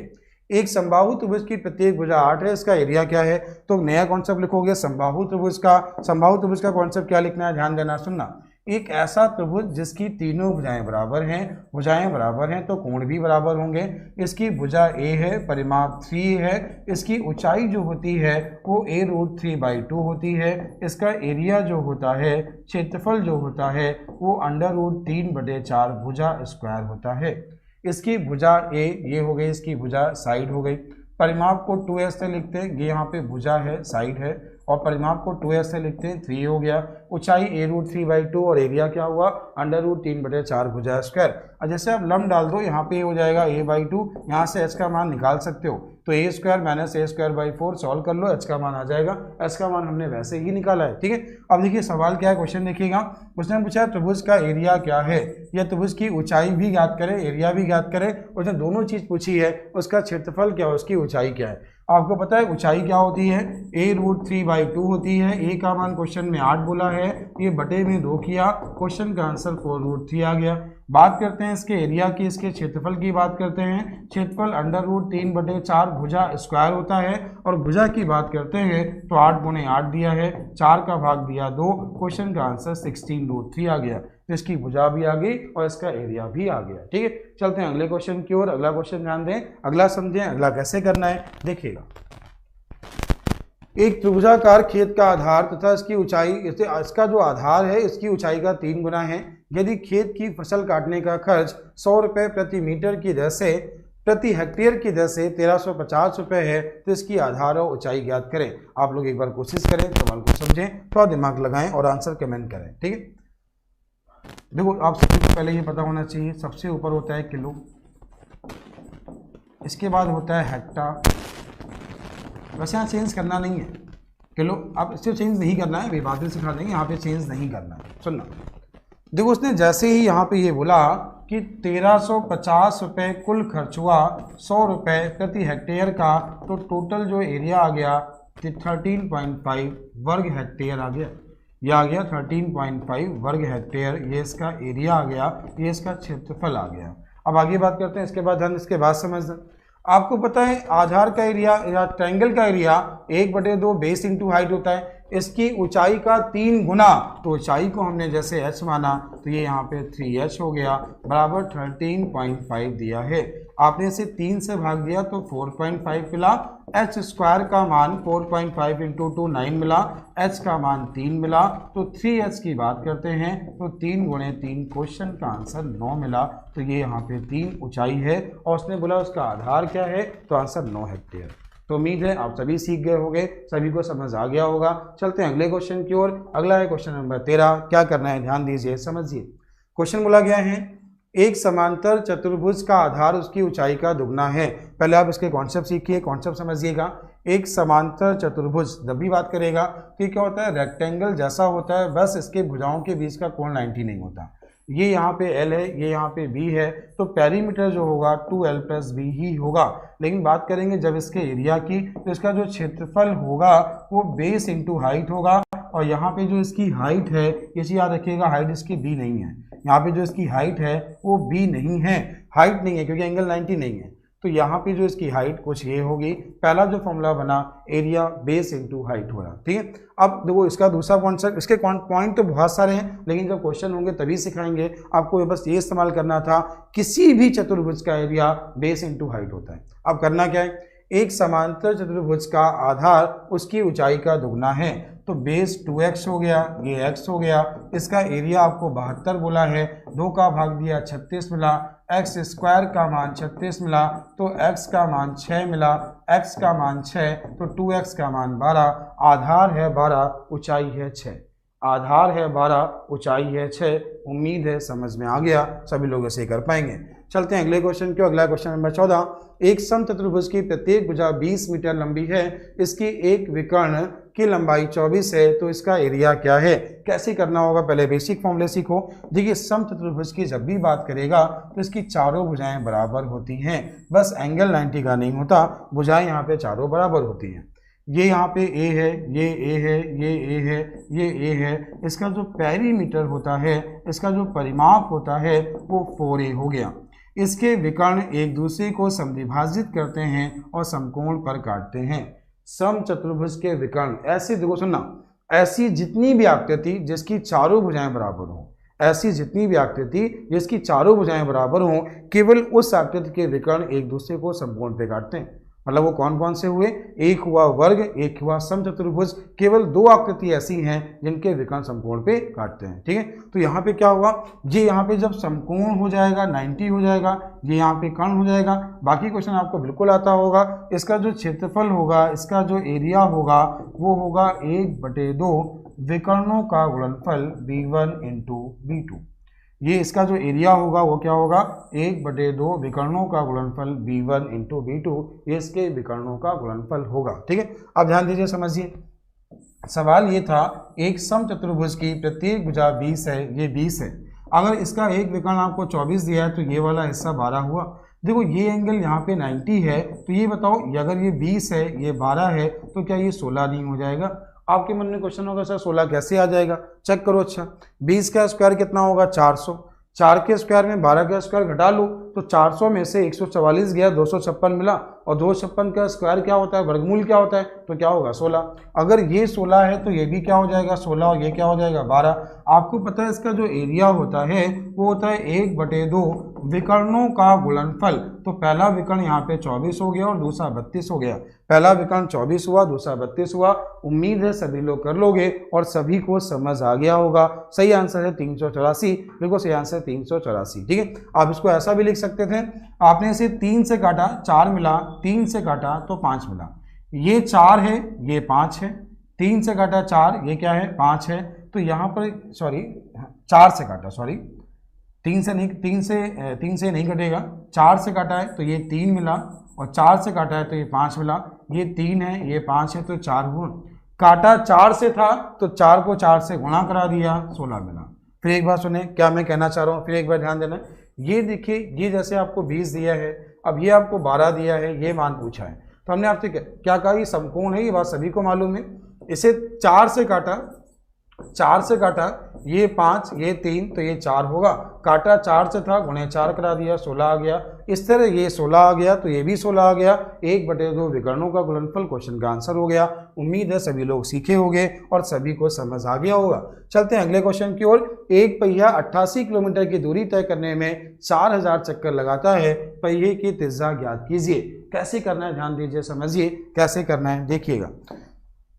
एक समबाहु त्रिभुज की प्रत्येक भुजा 8 है, इसका एरिया क्या है। तो नया कॉन्सेप्ट लिखोगे समबाहु त्रिभुज का। समबाहु त्रिभुज का कॉन्सेप्ट क्या लिखना है, ध्यान देना, सुनना। एक ऐसा त्रिभुज जिसकी तीनों भुजाएं बराबर हैं तो कोण भी बराबर होंगे। इसकी भुजा A है, परिमाप 3 है, इसकी ऊंचाई जो होती है वो a√3/2 होती है। इसका एरिया जो होता है, क्षेत्रफल जो होता है, वो √3/4 भुजा स्क्वायर होता है। इसकी भुजा A ये हो गई, इसकी भुजा साइड हो गई। परिमाप को 2s से लिखते हैं, ये यहाँ पे भुजा है, साइड है, और परिमाप को 2x से लिखते हैं, 3 हो गया। ऊंचाई a√3/2 और एरिया क्या हुआ √3/4 भुजा स्क्वायर। और जैसे आप लम्ब डाल दो यहाँ पे हो जाएगा a/2, यहाँ से h का मान निकाल सकते हो तो a² - a²/4 सॉल्व कर लो, h का मान आ जाएगा। h का मान हमने वैसे ही निकाला है, ठीक है। अब देखिए सवाल क्या है, क्वेश्चन देखिएगा। उसने पूछा त्रिभुज का एरिया क्या है, या त्रिभुज की ऊंचाई भी ज्ञात करें, एरिया भी ज्ञात करें। उसने दोनों चीज पूछी है, उसका क्षेत्रफल क्या है, उसकी ऊंचाई क्या है। आपको पता है ऊंचाई क्या होती है, a√3/2 होती है। a का मान क्वेश्चन में 8 बोला है, ये बटे में 2 किया, क्वेश्चन का आंसर 4√3 आ गया। बात करते हैं इसके एरिया की, इसके क्षेत्रफल की बात करते हैं। क्षेत्रफल √3/4 भुजा स्क्वायर होता है। और भुजा की बात करते हैं तो 8 × 8 दिया है, 4 का भाग दिया 2, क्वेश्चन का आंसर 16√3 आ गया। तो इसकी भुजा भी आ गई और इसका एरिया भी आ गया, ठीक है। चलते हैं अगले क्वेश्चन की ओर। अगला क्वेश्चन ध्यान दें, अगला समझें, अगला कैसे करना है देखिएगा। एक त्रिभुजाकार खेत का आधार तथा इसकी ऊंचाई, इसका जो आधार है इसकी ऊंचाई का 3 गुना है। यदि खेत की फसल काटने का खर्च 100 रुपये प्रति मीटर की दर से, प्रति हेक्टेयर की दर से 1350 रुपये है, तो इसकी आधार और ऊंचाई ज्ञात करें। आप लोग एक बार कोशिश करें, सवाल को समझें, थोड़ा दिमाग लगाएं और आंसर कमेंट करें, ठीक है। देखो आप सबसे पहले ये पता होना चाहिए, सबसे ऊपर होता है किलो, इसके बाद होता है हेक्टा। वैसे यहाँ चेंज करना नहीं है, किलो आप इससे चेंज नहीं करना है, विभाजन सिखा देंगे, यहाँ पे चेंज नहीं करना है। सुनना, देखो उसने जैसे ही यहाँ पे ये बोला कि 1350 रुपये कुल खर्च हुआ 100 रुपये प्रति हेक्टेयर का, तो टोटल जो एरिया आ गया 13.5 वर्ग हेक्टेयर आ गया। यह आ गया 13.5 वर्ग हेक्टेयर, ये इसका एरिया आ गया, ये इसका क्षेत्रफल आ गया। अब आगे बात करते हैं, इसके बाद ध्यान, इसके बाद समझना। आपको पता है आधार का एरिया या ट्रायंगल का एरिया 1/2 बेस इंटू हाइट होता है। इसकी ऊंचाई का 3 गुना, तो ऊंचाई को हमने जैसे h माना तो ये यहाँ पे 3h हो गया, बराबर 13.5 दिया है। आपने इसे 3 से भाग दिया तो 4.5 मिला। h स्क्वायर का मान 4.5 × 2 9 मिला, h का मान 3 मिला, तो 3h की बात करते हैं तो 3 × 3, क्वेश्चन का आंसर 9 मिला। तो ये यहाँ पे 3 ऊंचाई है और उसने बोला उसका आधार क्या है, तो आंसर 9 हेक्टेयर। तो उम्मीद है आप सभी सीख गए होंगे, सभी को समझ आ गया होगा। चलते हैं अगले क्वेश्चन की ओर। अगला है क्वेश्चन नंबर 13। क्या करना है ध्यान दीजिए, समझिए। क्वेश्चन बोला गया है एक समांतर चतुर्भुज का आधार उसकी ऊंचाई का दुगना है। पहले आप इसके कॉन्सेप्ट सीखिए, कॉन्सेप्ट समझिएगा। एक समांतर चतुर्भुज जब भी बात करेगा तो क्या होता है, रेक्टेंगल जैसा होता है, बस इसके भुजाओं के बीच का कोण 90 नहीं होता। ये यहाँ पे L है, ये यहाँ पे B है, तो पेरीमीटर जो होगा 2L + B ही होगा। लेकिन बात करेंगे जब इसके एरिया की, तो इसका जो क्षेत्रफल होगा वो बेस इंटू हाइट होगा। और यहाँ पे जो इसकी हाइट है, इसे याद रखिएगा, हाइट इसकी B नहीं है। यहाँ पे जो इसकी हाइट है वो B नहीं है, हाइट नहीं है क्योंकि एंगल 90 नहीं है। तो यहाँ पे जो इसकी हाइट कुछ ये होगी। पहला जो फॉर्मूला बना, एरिया बेस इंटू हाइट हो रहा, ठीक है। अब देखो इसका दूसरा कॉन्सेप्ट, इसके पॉइंट तो बहुत सारे हैं, लेकिन जब क्वेश्चन होंगे तभी सिखाएंगे। आपको बस ये इस्तेमाल करना था, किसी भी चतुर्भुज का एरिया बेस इंटू हाइट होता है। अब करना क्या है, एक समांतर चतुर्भुज का आधार उसकी ऊंचाई का दुगना है, तो बेस 2x हो गया, ये x हो गया। इसका एरिया आपको 72 बोला है, 2 का भाग दिया 36 मिला, x स्क्वायर का मान 36 मिला, तो x का मान 6 मिला, x का मान 6, तो 2x का मान 12। आधार है 12, ऊंचाई है 6। आधार है 12, ऊंचाई है 6। उम्मीद है समझ में आ गया, सभी लोग ऐसे कर पाएंगे। चलते हैं अगले क्वेश्चन की। अगला क्वेश्चन नंबर 14। एक समचतुर्भुज की प्रत्येक भुजा 20 मीटर लंबी है, इसकी एक विकर्ण की लंबाई 24 है, तो इसका एरिया क्या है। कैसे करना होगा, पहले बेसिक फॉर्मूले सीखो। देखिए समचतुर्भुज की जब भी बात करेगा तो इसकी चारों भुजाएं बराबर होती हैं, बस एंगल 90 का नहीं होता, भुजाएं यहाँ पे चारों बराबर होती हैं। ये यहाँ पे A है, ये A है, ये A है, ये A है। इसका जो पेरीमीटर होता है, इसका जो परिमाप होता है वो 4A हो गया। इसके विकर्ण एक दूसरे को समद्विभाजित करते हैं और समकोण पर काटते हैं। समचतुर्भुज के विकर्ण, ऐसी देखो सुनना, ऐसी जितनी भी आकृति जिसकी चारों भुजाएं बराबर हों, ऐसी जितनी भी आकृति जिसकी चारों भुजाएं बराबर हों, केवल उस आकृति के विकर्ण एक दूसरे को समकोण पे काटते हैं। मतलब वो कौन कौन से हुए, एक हुआ वर्ग, एक हुआ समचतुर्भुज। केवल दो आकृति ऐसी हैं जिनके विकर्ण समकोण पे काटते हैं, ठीक है। तो यहाँ पे क्या हुआ, ये यहाँ पे जब समकोण हो जाएगा 90 हो जाएगा, ये यहाँ पे कर्ण हो जाएगा। बाकी क्वेश्चन आपको बिल्कुल आता होगा। इसका जो क्षेत्रफल होगा, इसका जो एरिया होगा वो होगा 1/2 विकर्णों का गुणनफल b1 इंटू b2। ये इसका जो एरिया होगा वो क्या होगा, 1/2 विकर्णों का गुणनफल b1 इंटू b2, ये इसके विकर्णों का गुणनफल होगा, ठीक है। अब ध्यान दीजिए, समझिए। सवाल ये था, एक समचतुर्भुज की प्रत्येक भुजा 20 है, ये 20 है। अगर इसका एक विकर्ण आपको 24 दिया है तो ये वाला हिस्सा 12 हुआ। देखो ये एंगल यहाँ पे 90 है, तो ये बताओ अगर ये 20 है, ये 12 है, तो क्या ये 16 नहीं हो जाएगा? आपके मन में क्वेश्चन होगा सर 16 कैसे आ जाएगा? चेक करो। अच्छा, 20 का स्क्वायर कितना होगा? 400। 4 के स्क्वायर में 12 का स्क्वायर घटा लो तो 400 में से 144 गया, 256 मिला, और 256 का स्क्वायर क्या होता है, वर्गमूल क्या होता है, तो क्या होगा 16। अगर ये 16 है तो ये भी क्या हो जाएगा 16, और ये क्या हो जाएगा 12। आपको पता है इसका जो एरिया होता है वो होता है 1/2 विकर्णों का गुणनफल। तो पहला विकर्ण यहाँ पे 24 हो गया और दूसरा 32 हो गया। पहला विकर्ण 24 हुआ, दूसरा 32 हुआ। उम्मीद है सभी लोग कर लोगे और सभी को समझ आ गया होगा। सही आंसर है 384। देखो सही आंसर 384, ठीक है। आप इसको ऐसा भी लिख सकते थे, आपने इसे 3 से काटा, 4 मिला, 3 से काटा तो 5 मिला। ये 4 है, ये 5 है, 3 से काटा 4, ये क्या है 5 है। तो यहाँ पर सॉरी 4 से काटा, सॉरी 3 से नहीं, 3 से नहीं कटेगा। 4 से काटा है तो ये 3 मिला, और 4 से काटा है तो ये 5 मिला। ये 3 है, ये 5 है, तो 4 हुआ। काटा 4 से था तो 4 को 4 से गुणा करा दिया, 16 मिला। फिर एक बार सुने क्या मैं कहना चाह रहा हूँ, फिर एक बार ध्यान देना। ये देखिए, ये जैसे आपको 20 दिया है, अब ये आपको 12 दिया है, ये मान पूछा है, तो हमने आपसे क्या कहा, ये समकोण है, ये बात सभी को मालूम है। इसे 4 से काटा, 4 से काटा, ये 5, ये 3, तो ये 4 होगा। काटा 4 से था, गुणे 4 करा दिया, 16 आ गया। इस तरह ये 16 आ गया तो ये भी 16 आ गया। 1/2 विकर्णों का गुणनफल क्वेश्चन का आंसर हो गया। उम्मीद है सभी लोग सीखे होंगे और सभी को समझ आ गया होगा। चलते हैं अगले क्वेश्चन की ओर। एक पहिया 88 किलोमीटर की दूरी तय करने में 4000 चक्कर लगाता है। पहिए की त्रिज्या ज्ञात कीजिए। कैसे करना है, ध्यान दीजिए, समझिए कैसे करना है, देखिएगा।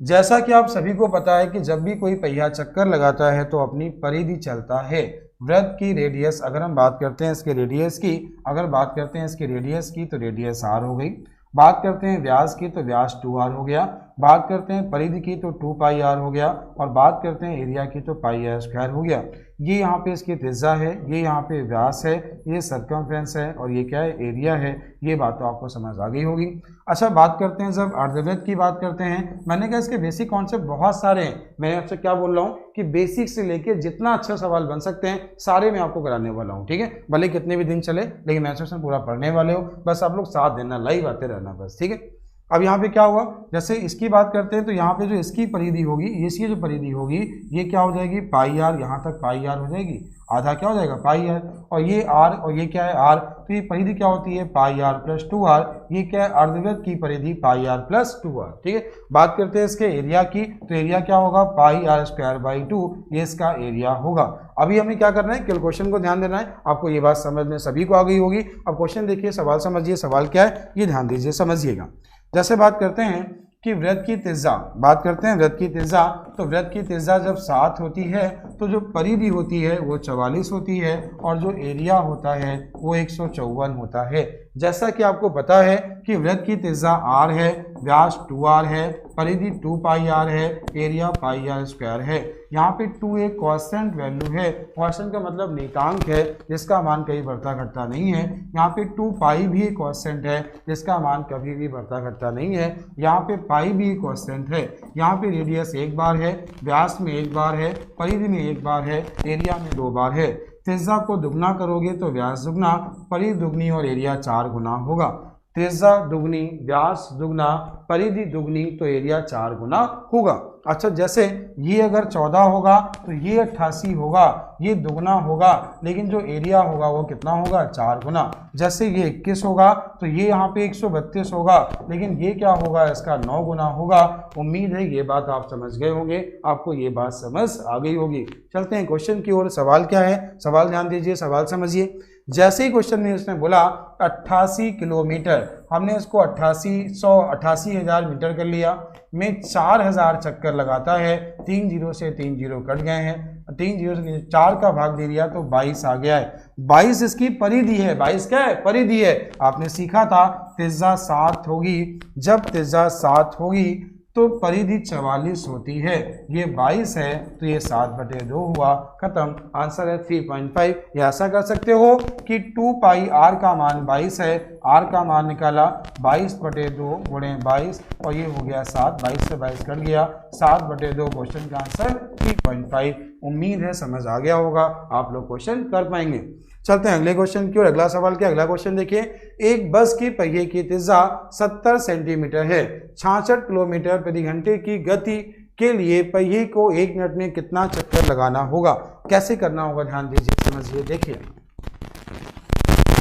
जैसा कि आप सभी को पता है कि जब भी कोई पहिया चक्कर लगाता है तो अपनी परिधि चलता है। वृत्त की रेडियस, अगर हम बात करते हैं इसके रेडियस की, अगर बात करते हैं इसके रेडियस की तो रेडियस r हो गई। बात करते हैं व्यास की तो व्यास 2r हो गया। बात करते हैं परिधि की तो 2πr हो गया। और बात करते हैं एरिया की तो πr² हो गया। ये यहाँ पे इसकी त्रिज्या है, ये यहाँ पे व्यास है, ये सर्कमफ्रेंस है, और ये क्या है एरिया है। ये बात तो आपको समझ आ गई होगी। अच्छा, बात करते हैं जब अर्धवृत्त की बात करते हैं। मैंने कहा इसके बेसिक कॉन्सेप्ट बहुत सारे हैं। मैं आपसे क्या बोल रहा हूँ कि बेसिक से लेके जितना अच्छा सवाल बन सकते हैं सारे मैं आपको कराने वाला हूँ, ठीक है। भले कितने भी दिन चले, लेकिन मेंस्ट्रुएशन पूरा पढ़ने वाले हो, बस आप लोग साथ देना, लाइव आते रहना बस, ठीक है। अब यहाँ पे क्या हुआ, जैसे इसकी बात करते हैं तो यहाँ पे जो इसकी परिधि होगी, इसकी जो परिधि होगी ये क्या हो जाएगी πr, यहाँ तक πr हो जाएगी, आधा क्या हो जाएगा πr, और ये r, और ये क्या है r, तो ये परिधि क्या होती है πr + 2r। ये क्या है अर्धवृत्त की परिधि πr + 2r, ठीक है। बात करते हैं इसके एरिया की, तो एरिया क्या होगा πr²/2, ये इसका एरिया होगा। अभी हमें क्या करना है, केवल क्वेश्चन को ध्यान देना है। आपको ये बात समझ में सभी को आ गई होगी। अब क्वेश्चन देखिए, सवाल समझिए, सवाल क्या है ये ध्यान दीजिए, समझिएगा। जैसे बात करते हैं कि वृत्त की त्रिज्या, बात करते हैं वृत्त की त्रिज्या, तो वृत्त की त्रिज्या जब 7 होती है तो जो परिधि होती है वो 44 होती है, और जो एरिया होता है वो 154 होता है। जैसा कि आपको पता है कि वृत्त की त्रिज्या r है, व्यास 2r है, परिधि 2πr है, एरिया πr² है। यहाँ पे 2 एक कांस्टेंट वैल्यू है। कांस्टेंट का मतलब नियतांक है जिसका मान कभी बढ़ता घटता नहीं है। यहाँ पे 2π भी एक कांस्टेंट है जिसका मान कभी भी बढ़ता घटता नहीं है। यहाँ पे पाई भी एक कांस्टेंट है। यहाँ पे रेडियस 1 बार है, व्यास में 1 बार है, परिधि में 1 बार है, एरिया में 2 बार है। त्रिज्या को दुगना करोगे तो व्यास दुगना, परिधि दुगनी और एरिया 4 गुना होगा। त्रिज्या दुगनी, व्यास दुगना, परिधि दुगनी, तो एरिया 4 गुना होगा। अच्छा, जैसे ये अगर 14 होगा तो ये 88 होगा, ये दुगना होगा, लेकिन जो एरिया होगा वो कितना होगा 4 गुना। जैसे ये 21 होगा तो ये यहाँ पे 132 होगा, लेकिन ये क्या होगा इसका 9 गुना होगा। उम्मीद है ये बात आप समझ गए होंगे, आपको ये बात समझ आ गई होगी। चलते हैं क्वेश्चन की ओर। सवाल क्या है, सवाल ध्यान दीजिए, सवाल समझिए। जैसे ही क्वेश्चन में उसने बोला 88 किलोमीटर, हमने उसको 88,000 मीटर कर लिया। में 4000 चक्कर लगाता है, 3 जीरो से 3 जीरो कट गए हैं, 3 जीरो से 4 का भाग दे दिया तो 22 आ गया है। 22 इसकी परिधि है। 22 क्या है? परिधि है। आपने सीखा था त्रिज्या 7 होगी, जब त्रिज्या 7 होगी तो परिधि 44 होती है। ये 22 है तो ये 7/2 हुआ, खत्म। आंसर है 3.5। या ऐसा कर सकते हो कि 2 पाई आर का मान 22 है, आर का मान निकाला 22/2 गुणे 22 और ये हो गया 7। 22 से 22 कट गया, 7/2। क्वेश्चन का आंसर 3.5। उम्मीद है समझ आ गया होगा, आप लोग क्वेश्चन कर पाएंगे। चलते हैं अगले क्वेश्चन की ओर। अगला सवाल क्या? अगला क्वेश्चन देखिए, एक बस की पहिए की त्रिज्या 70 सेंटीमीटर है, 66 किलोमीटर प्रति घंटे की गति के लिए पहिए को 1 मिनट में कितना चक्कर लगाना होगा? कैसे करना होगा? ध्यान दीजिए, समझिए। देखिए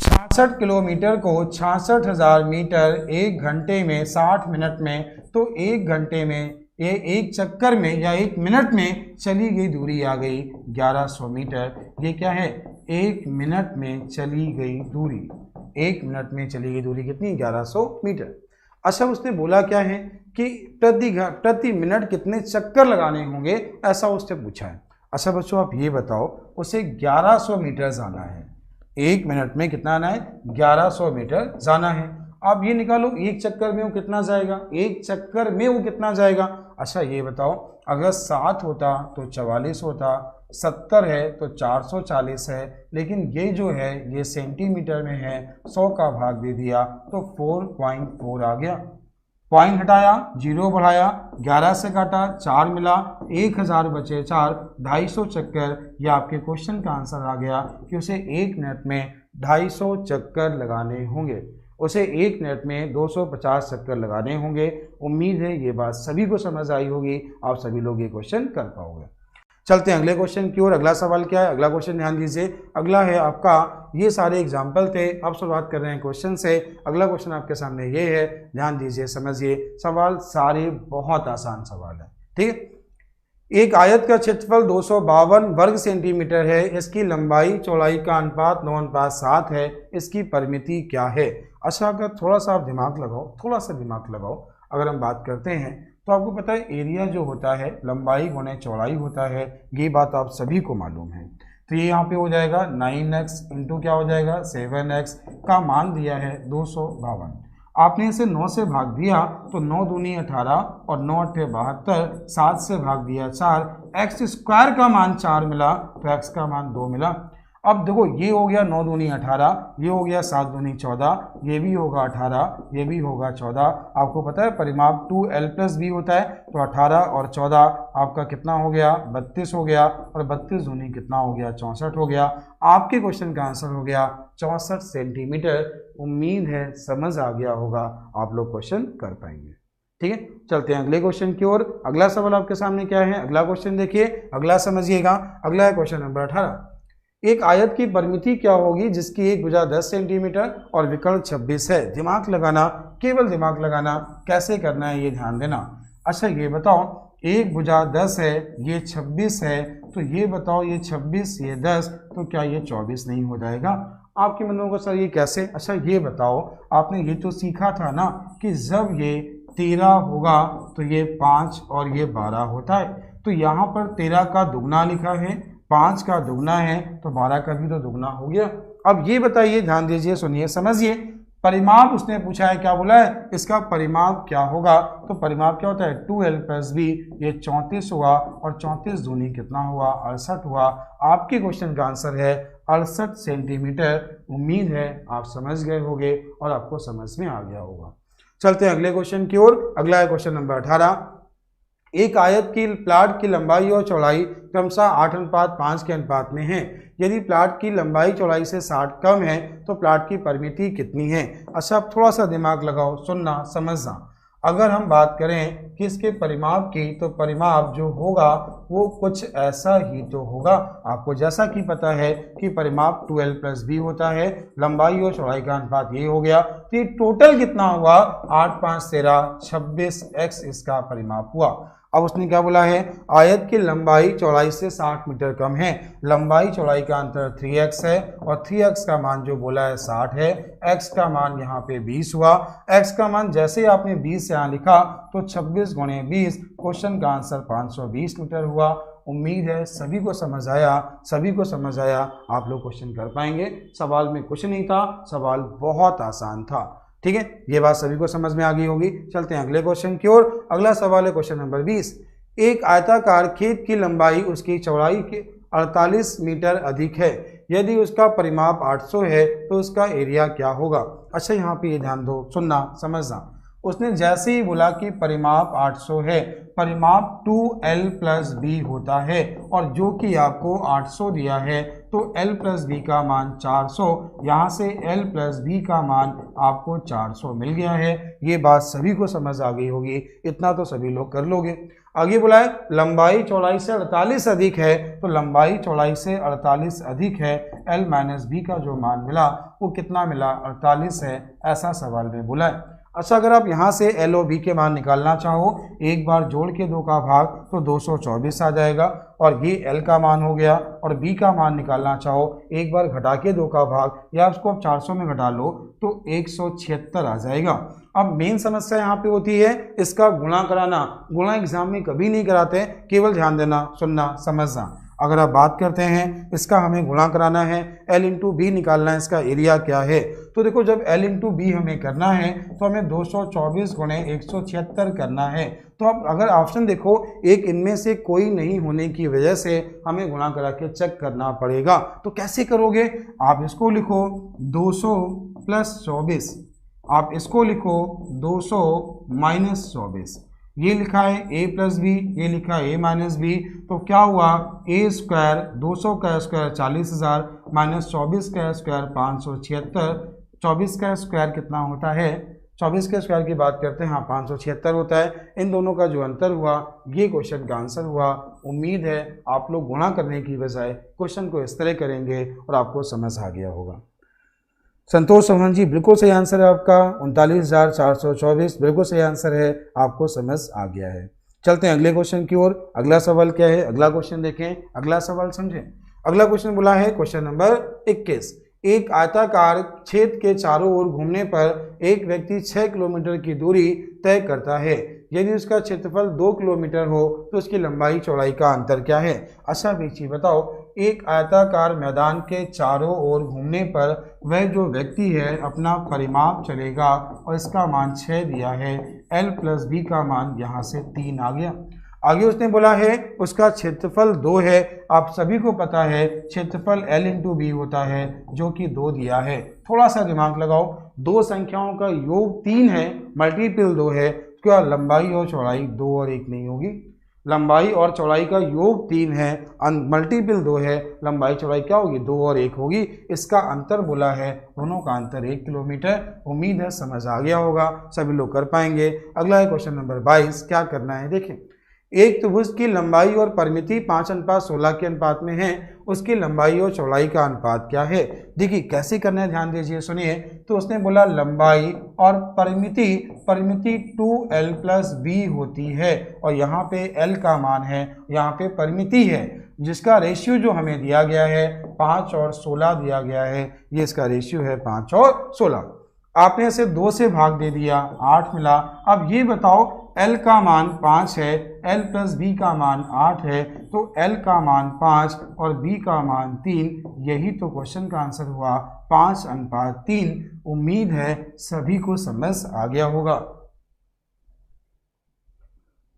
66 किलोमीटर को 66,000 मीटर 1 घंटे में 60 मिनट में, तो 1 घंटे में ये 1 चक्कर में या 1 मिनट में चली गई दूरी आ गई 1100 मीटर। ये क्या है? 1 मिनट में चली गई दूरी। 1 मिनट में चली गई दूरी कितनी? 1100 मीटर। अच्छा, उसने बोला क्या है कि प्रति मिनट कितने चक्कर लगाने होंगे, ऐसा उससे पूछा है। अच्छा बच्चों, आप ये बताओ, उसे 1100 मीटर जाना है। 1 मिनट में कितना आना है? 1100 मीटर जाना है। आप ये निकालो, 1 चक्कर में वो कितना जाएगा? 1 चक्कर में वो कितना जाएगा? अच्छा ये बताओ, अगर 7 होता तो 44 होता, 70 है तो 440 है, लेकिन ये जो है ये सेंटीमीटर में है, 100 का भाग दे दिया तो 4.4 आ गया। पॉइंट हटाया, 0 बढ़ाया, 11 से काटा, 4 मिला, 1000 बचे 4, 250 चक्कर। ये आपके क्वेश्चन का आंसर आ गया कि उसे 1 मिनट में 250 चक्कर लगाने होंगे। उसे 1 मिनट में 250 चक्कर लगाने होंगे। उम्मीद है ये बात सभी को समझ आई होगी, आप सभी लोग ये क्वेश्चन कर पाओगे। चलते हैं अगले क्वेश्चन की ओर। अगला सवाल क्या है? अगला क्वेश्चन ध्यान दीजिए, अगला है आपका, ये सारे एग्जाम्पल थे, अब शुरुआत कर रहे हैं क्वेश्चन से। अगला क्वेश्चन आपके सामने ये है, ध्यान दीजिए, समझिए। सवाल सारे बहुत आसान सवाल है, ठीक है। एक आयत का क्षेत्रफल 252 वर्ग सेंटीमीटर है, इसकी लंबाई चौड़ाई का अनुपात 9:7 है, इसकी परिमिति क्या है? अच्छा, अगर थोड़ा सा आप दिमाग लगाओ, थोड़ा सा दिमाग लगाओ, अगर हम बात करते हैं तो आपको पता है एरिया जो होता है लंबाई गुणे चौड़ाई होता है, ये बात आप सभी को मालूम है। तो ये यहाँ पे हो जाएगा 9x इंटू क्या हो जाएगा 7x का मान दिया है 252। आपने इसे 9 से भाग दिया तो 9 दूनी 18 और 9 अट्ठे 72, 7 से भाग दिया 4, x स्क्वायर का मान 4 मिला तो x का मान 2 मिला। अब देखो ये हो गया 9 दूनी 18, ये हो गया 7 दूनी 14, ये भी होगा 18, ये भी होगा 14। आपको पता है परिमाप 2l + b होता है, तो 18 और 14 आपका कितना हो गया 32 हो गया, और 32 दूनी कितना हो गया 64 हो गया। आपके क्वेश्चन का आंसर हो गया 64 सेंटीमीटर। उम्मीद है समझ आ गया होगा, आप लोग क्वेश्चन कर पाएंगे, ठीक है। चलते हैं अगले क्वेश्चन की ओर। अगला सवाल आपके सामने क्या है? अगला क्वेश्चन देखिए, अगला समझिएगा। अगला है क्वेश्चन नंबर 18। एक आयत की परिमिति क्या होगी जिसकी एक भुजा 10 सेंटीमीटर और विकर्ण 26 है? दिमाग लगाना, केवल दिमाग लगाना, कैसे करना है ये ध्यान देना। अच्छा ये बताओ, एक भुजा 10 है, ये 26 है, तो ये बताओ ये 26 ये 10, तो क्या ये 24 नहीं हो जाएगा? आपके मन में होगा सर ये कैसे? अच्छा ये बताओ, आपने ये तो सीखा था ना कि जब ये 13 होगा तो ये 5 और ये 12 होता है, तो यहाँ पर 13 का दुगना लिखा है, 5 का दुगना है, तो 12 का भी तो दुगना हो गया। अब ये बताइए, ध्यान दीजिए, सुनिए, समझिए। परिमाप उसने पूछा है, क्या बोला है? इसका परिमाप क्या होगा? तो परिमाप क्या होता है 2l + b, ये 34 हुआ, और 34 दूनी कितना हुआ 68 हुआ। आपके क्वेश्चन का आंसर है 68 सेंटीमीटर। उम्मीद है आप समझ गए होंगे और आपको समझ में आ गया होगा। चलते हैं अगले क्वेश्चन की ओर। अगला है क्वेश्चन नंबर 18। एक आयत की प्लाट की लंबाई और चौड़ाई क्रमशः 8:5 के अनुपात में है। यदि प्लाट की लंबाई चौड़ाई से 60 कम है तो प्लाट की परिमिति कितनी है? अच्छा, अब थोड़ा सा दिमाग लगाओ, सुनना, समझना। अगर हम बात करें कि इसके परिमाप की, तो परिमाप जो होगा वो कुछ ऐसा ही तो होगा। आपको जैसा कि पता है कि परिमाप 2l + b होता है, लंबाई और चौड़ाई का अनुपात ये हो गया। तो ये टोटल कितना हुआ 8 5 13 26 x इसका परिमाप हुआ। अब उसने क्या बोला है, आयत की लंबाई चौड़ाई से 60 मीटर कम है, लंबाई चौड़ाई का अंतर 3x है और 3x का मान जो बोला है 60 है, x का मान यहाँ पे 20 हुआ। x का मान जैसे ही आपने 20 यहाँ लिखा तो 26 गुणे 20, क्वेश्चन का आंसर 520 मीटर हुआ। उम्मीद है सभी को समझ आया, आप लोग क्वेश्चन कर पाएंगे। सवाल में कुछ नहीं था, सवाल बहुत आसान था। ठीक है, ये बात सभी को समझ में आ गई होगी। चलते हैं अगले क्वेश्चन की ओर। अगला सवाल है क्वेश्चन नंबर 20। एक आयताकार खेत की लंबाई उसकी चौड़ाई के 48 मीटर अधिक है, यदि उसका परिमाप 800 है तो उसका एरिया क्या होगा। अच्छा, यहाँ पे ये ध्यान दो, सुनना समझना। उसने जैसे ही बोला कि परिमाप 800 है, परिमाप 2l + b होता है और जो कि आपको 800 दिया है तो l + b का मान 400, यहाँ से l + b का मान आपको 400 मिल गया है। ये बात सभी को समझ आ गई होगी, इतना तो सभी लोग कर लोगे। आगे बोला है लंबाई चौड़ाई से 48 अधिक है, तो लंबाई चौड़ाई से 48 अधिक है, l - b का जो मान मिला वो कितना मिला, 48 है, ऐसा सवाल में बोला है। अच्छा, अगर आप यहाँ से L और B के मान निकालना चाहो, एक बार जोड़ के 2 का भाग तो 224 आ जाएगा और ये L का मान हो गया, और B का मान निकालना चाहो एक बार घटा के 2 का भाग या उसको आप 400 में घटा लो तो 176 आ जाएगा। अब मेन समस्या यहाँ पे होती है इसका गुणा कराना। गुणा एग्जाम में कभी नहीं कराते, केवल ध्यान देना, सुनना, समझना। अगर आप बात करते हैं इसका हमें गुणा कराना है, L × B निकालना है, इसका एरिया क्या है। तो देखो, जब L × B हमें करना है तो हमें 224 गुणे 176 करना है। तो अब अगर ऑप्शन देखो, एक इनमें से कोई नहीं होने की वजह से हमें गुणा करा के चेक करना पड़ेगा। तो कैसे करोगे, आप इसको लिखो 200 + 24, आप इसको लिखो 200 - 24, ये लिखा है a + b, ये लिखा है a - b, तो क्या हुआ a², 200 का स्क्वायर 40,000 - 24 का स्क्वायर 576, 24 का स्क्वायर कितना होता है, 24 के स्क्वायर की बात करते हैं, हाँ 576 होता है। इन दोनों का जो अंतर हुआ ये क्वेश्चन का आंसर हुआ। उम्मीद है आप लोग गुणा करने की बजाय क्वेश्चन को इस तरह करेंगे और आपको समझ आ गया होगा। संतोष चौहान जी, बिल्कुल सही आंसर है आपका, 39,424 बिल्कुल सही आंसर है, आपको समझ आ गया है। चलते हैं अगले क्वेश्चन की ओर। अगला सवाल क्या है, अगला क्वेश्चन देखें, अगला सवाल समझें। अगला क्वेश्चन बोला है क्वेश्चन नंबर 21। एक आयताकार छेद के चारों ओर घूमने पर एक व्यक्ति 6 किलोमीटर की दूरी तय करता है, यदि उसका क्षेत्रफल 2 किलोमीटर हो तो उसकी लंबाई चौड़ाई का अंतर क्या है। अच्छा बेची बताओ, एक आयताकार मैदान के चारों ओर घूमने पर वह जो व्यक्ति है अपना परिमाप चलेगा और इसका मान 6 दिया है, L + B का मान यहाँ से 3 आ गया। आगे उसने बोला है उसका क्षेत्रफल 2 है, आप सभी को पता है क्षेत्रफल L × B होता है जो कि 2 दिया है। थोड़ा सा दिमाग लगाओ, दो संख्याओं का योग 3 है, मल्टीपल 2 है, क्या लंबाई और चौड़ाई 2 और 1 नहीं होगी। लंबाई और चौड़ाई का योग 3 है, मल्टीपल 2 है, लंबाई चौड़ाई क्या होगी 2 और 1 होगी। इसका अंतर बोला है, दोनों का अंतर 1 किलोमीटर। उम्मीद है समझ आ गया होगा, सभी लोग कर पाएंगे। अगला है क्वेश्चन नंबर 22। क्या करना है देखें, एक त्रिभुज की लंबाई और परिमिति 5:16 के अनुपात में है, उसकी लंबाई और चौड़ाई का अनुपात क्या है। देखिए कैसे करना है, ध्यान दीजिए, सुनिए। तो उसने बोला लंबाई और परिमिति 2l + b होती है और यहाँ पे l का मान है, यहाँ पे परिमिति है जिसका रेशियो जो हमें दिया गया है 5 और 16 दिया गया है, ये इसका रेशियो है 5 और 16। आपने इसे 2 से भाग दे दिया, 8 मिला। अब ये बताओ L का मान 5 है, L + B का मान 8 है, तो L का मान 5 और B का मान 3, यही तो क्वेश्चन का आंसर हुआ 5:3। उम्मीद है सभी को समझ आ गया होगा।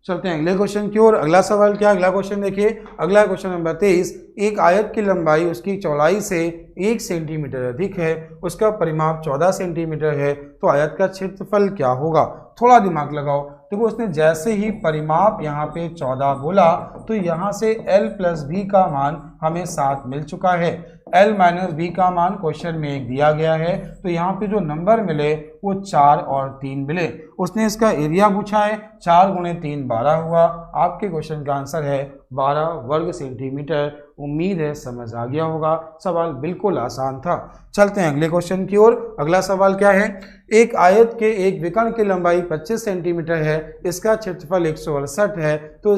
चलते हैं अगले क्वेश्चन की ओर। अगला सवाल क्या, अगला क्वेश्चन देखिए, अगला क्वेश्चन नंबर 23। एक आयत की लंबाई उसकी चौड़ाई से 1 सेंटीमीटर अधिक है, उसका परिमाप 14 सेंटीमीटर है, तो आयत का क्षेत्रफल क्या होगा। थोड़ा दिमाग लगाओ, देखो उसने जैसे ही परिमाप यहाँ पे 14 बोला तो यहाँ से L + B का मान हमें 7 मिल चुका है। L - B का मान क्वेश्चन में 1 दिया गया है, तो यहाँ पे जो नंबर मिले वो 4 और 3 मिले। उसने इसका एरिया पूछा है, 4 × 3 12 हुआ। आपके क्वेश्चन का आंसर है 12 वर्ग सेंटीमीटर। उम्मीद है समझ आ गया होगा, सवाल बिल्कुल आसान था। चलते हैं अगले क्वेश्चन की ओर। अगला सवाल क्या है, एक आयत के एक विकर्ण की लंबाई 25 सेंटीमीटर है, इसका क्षेत्रफल 168 है, तो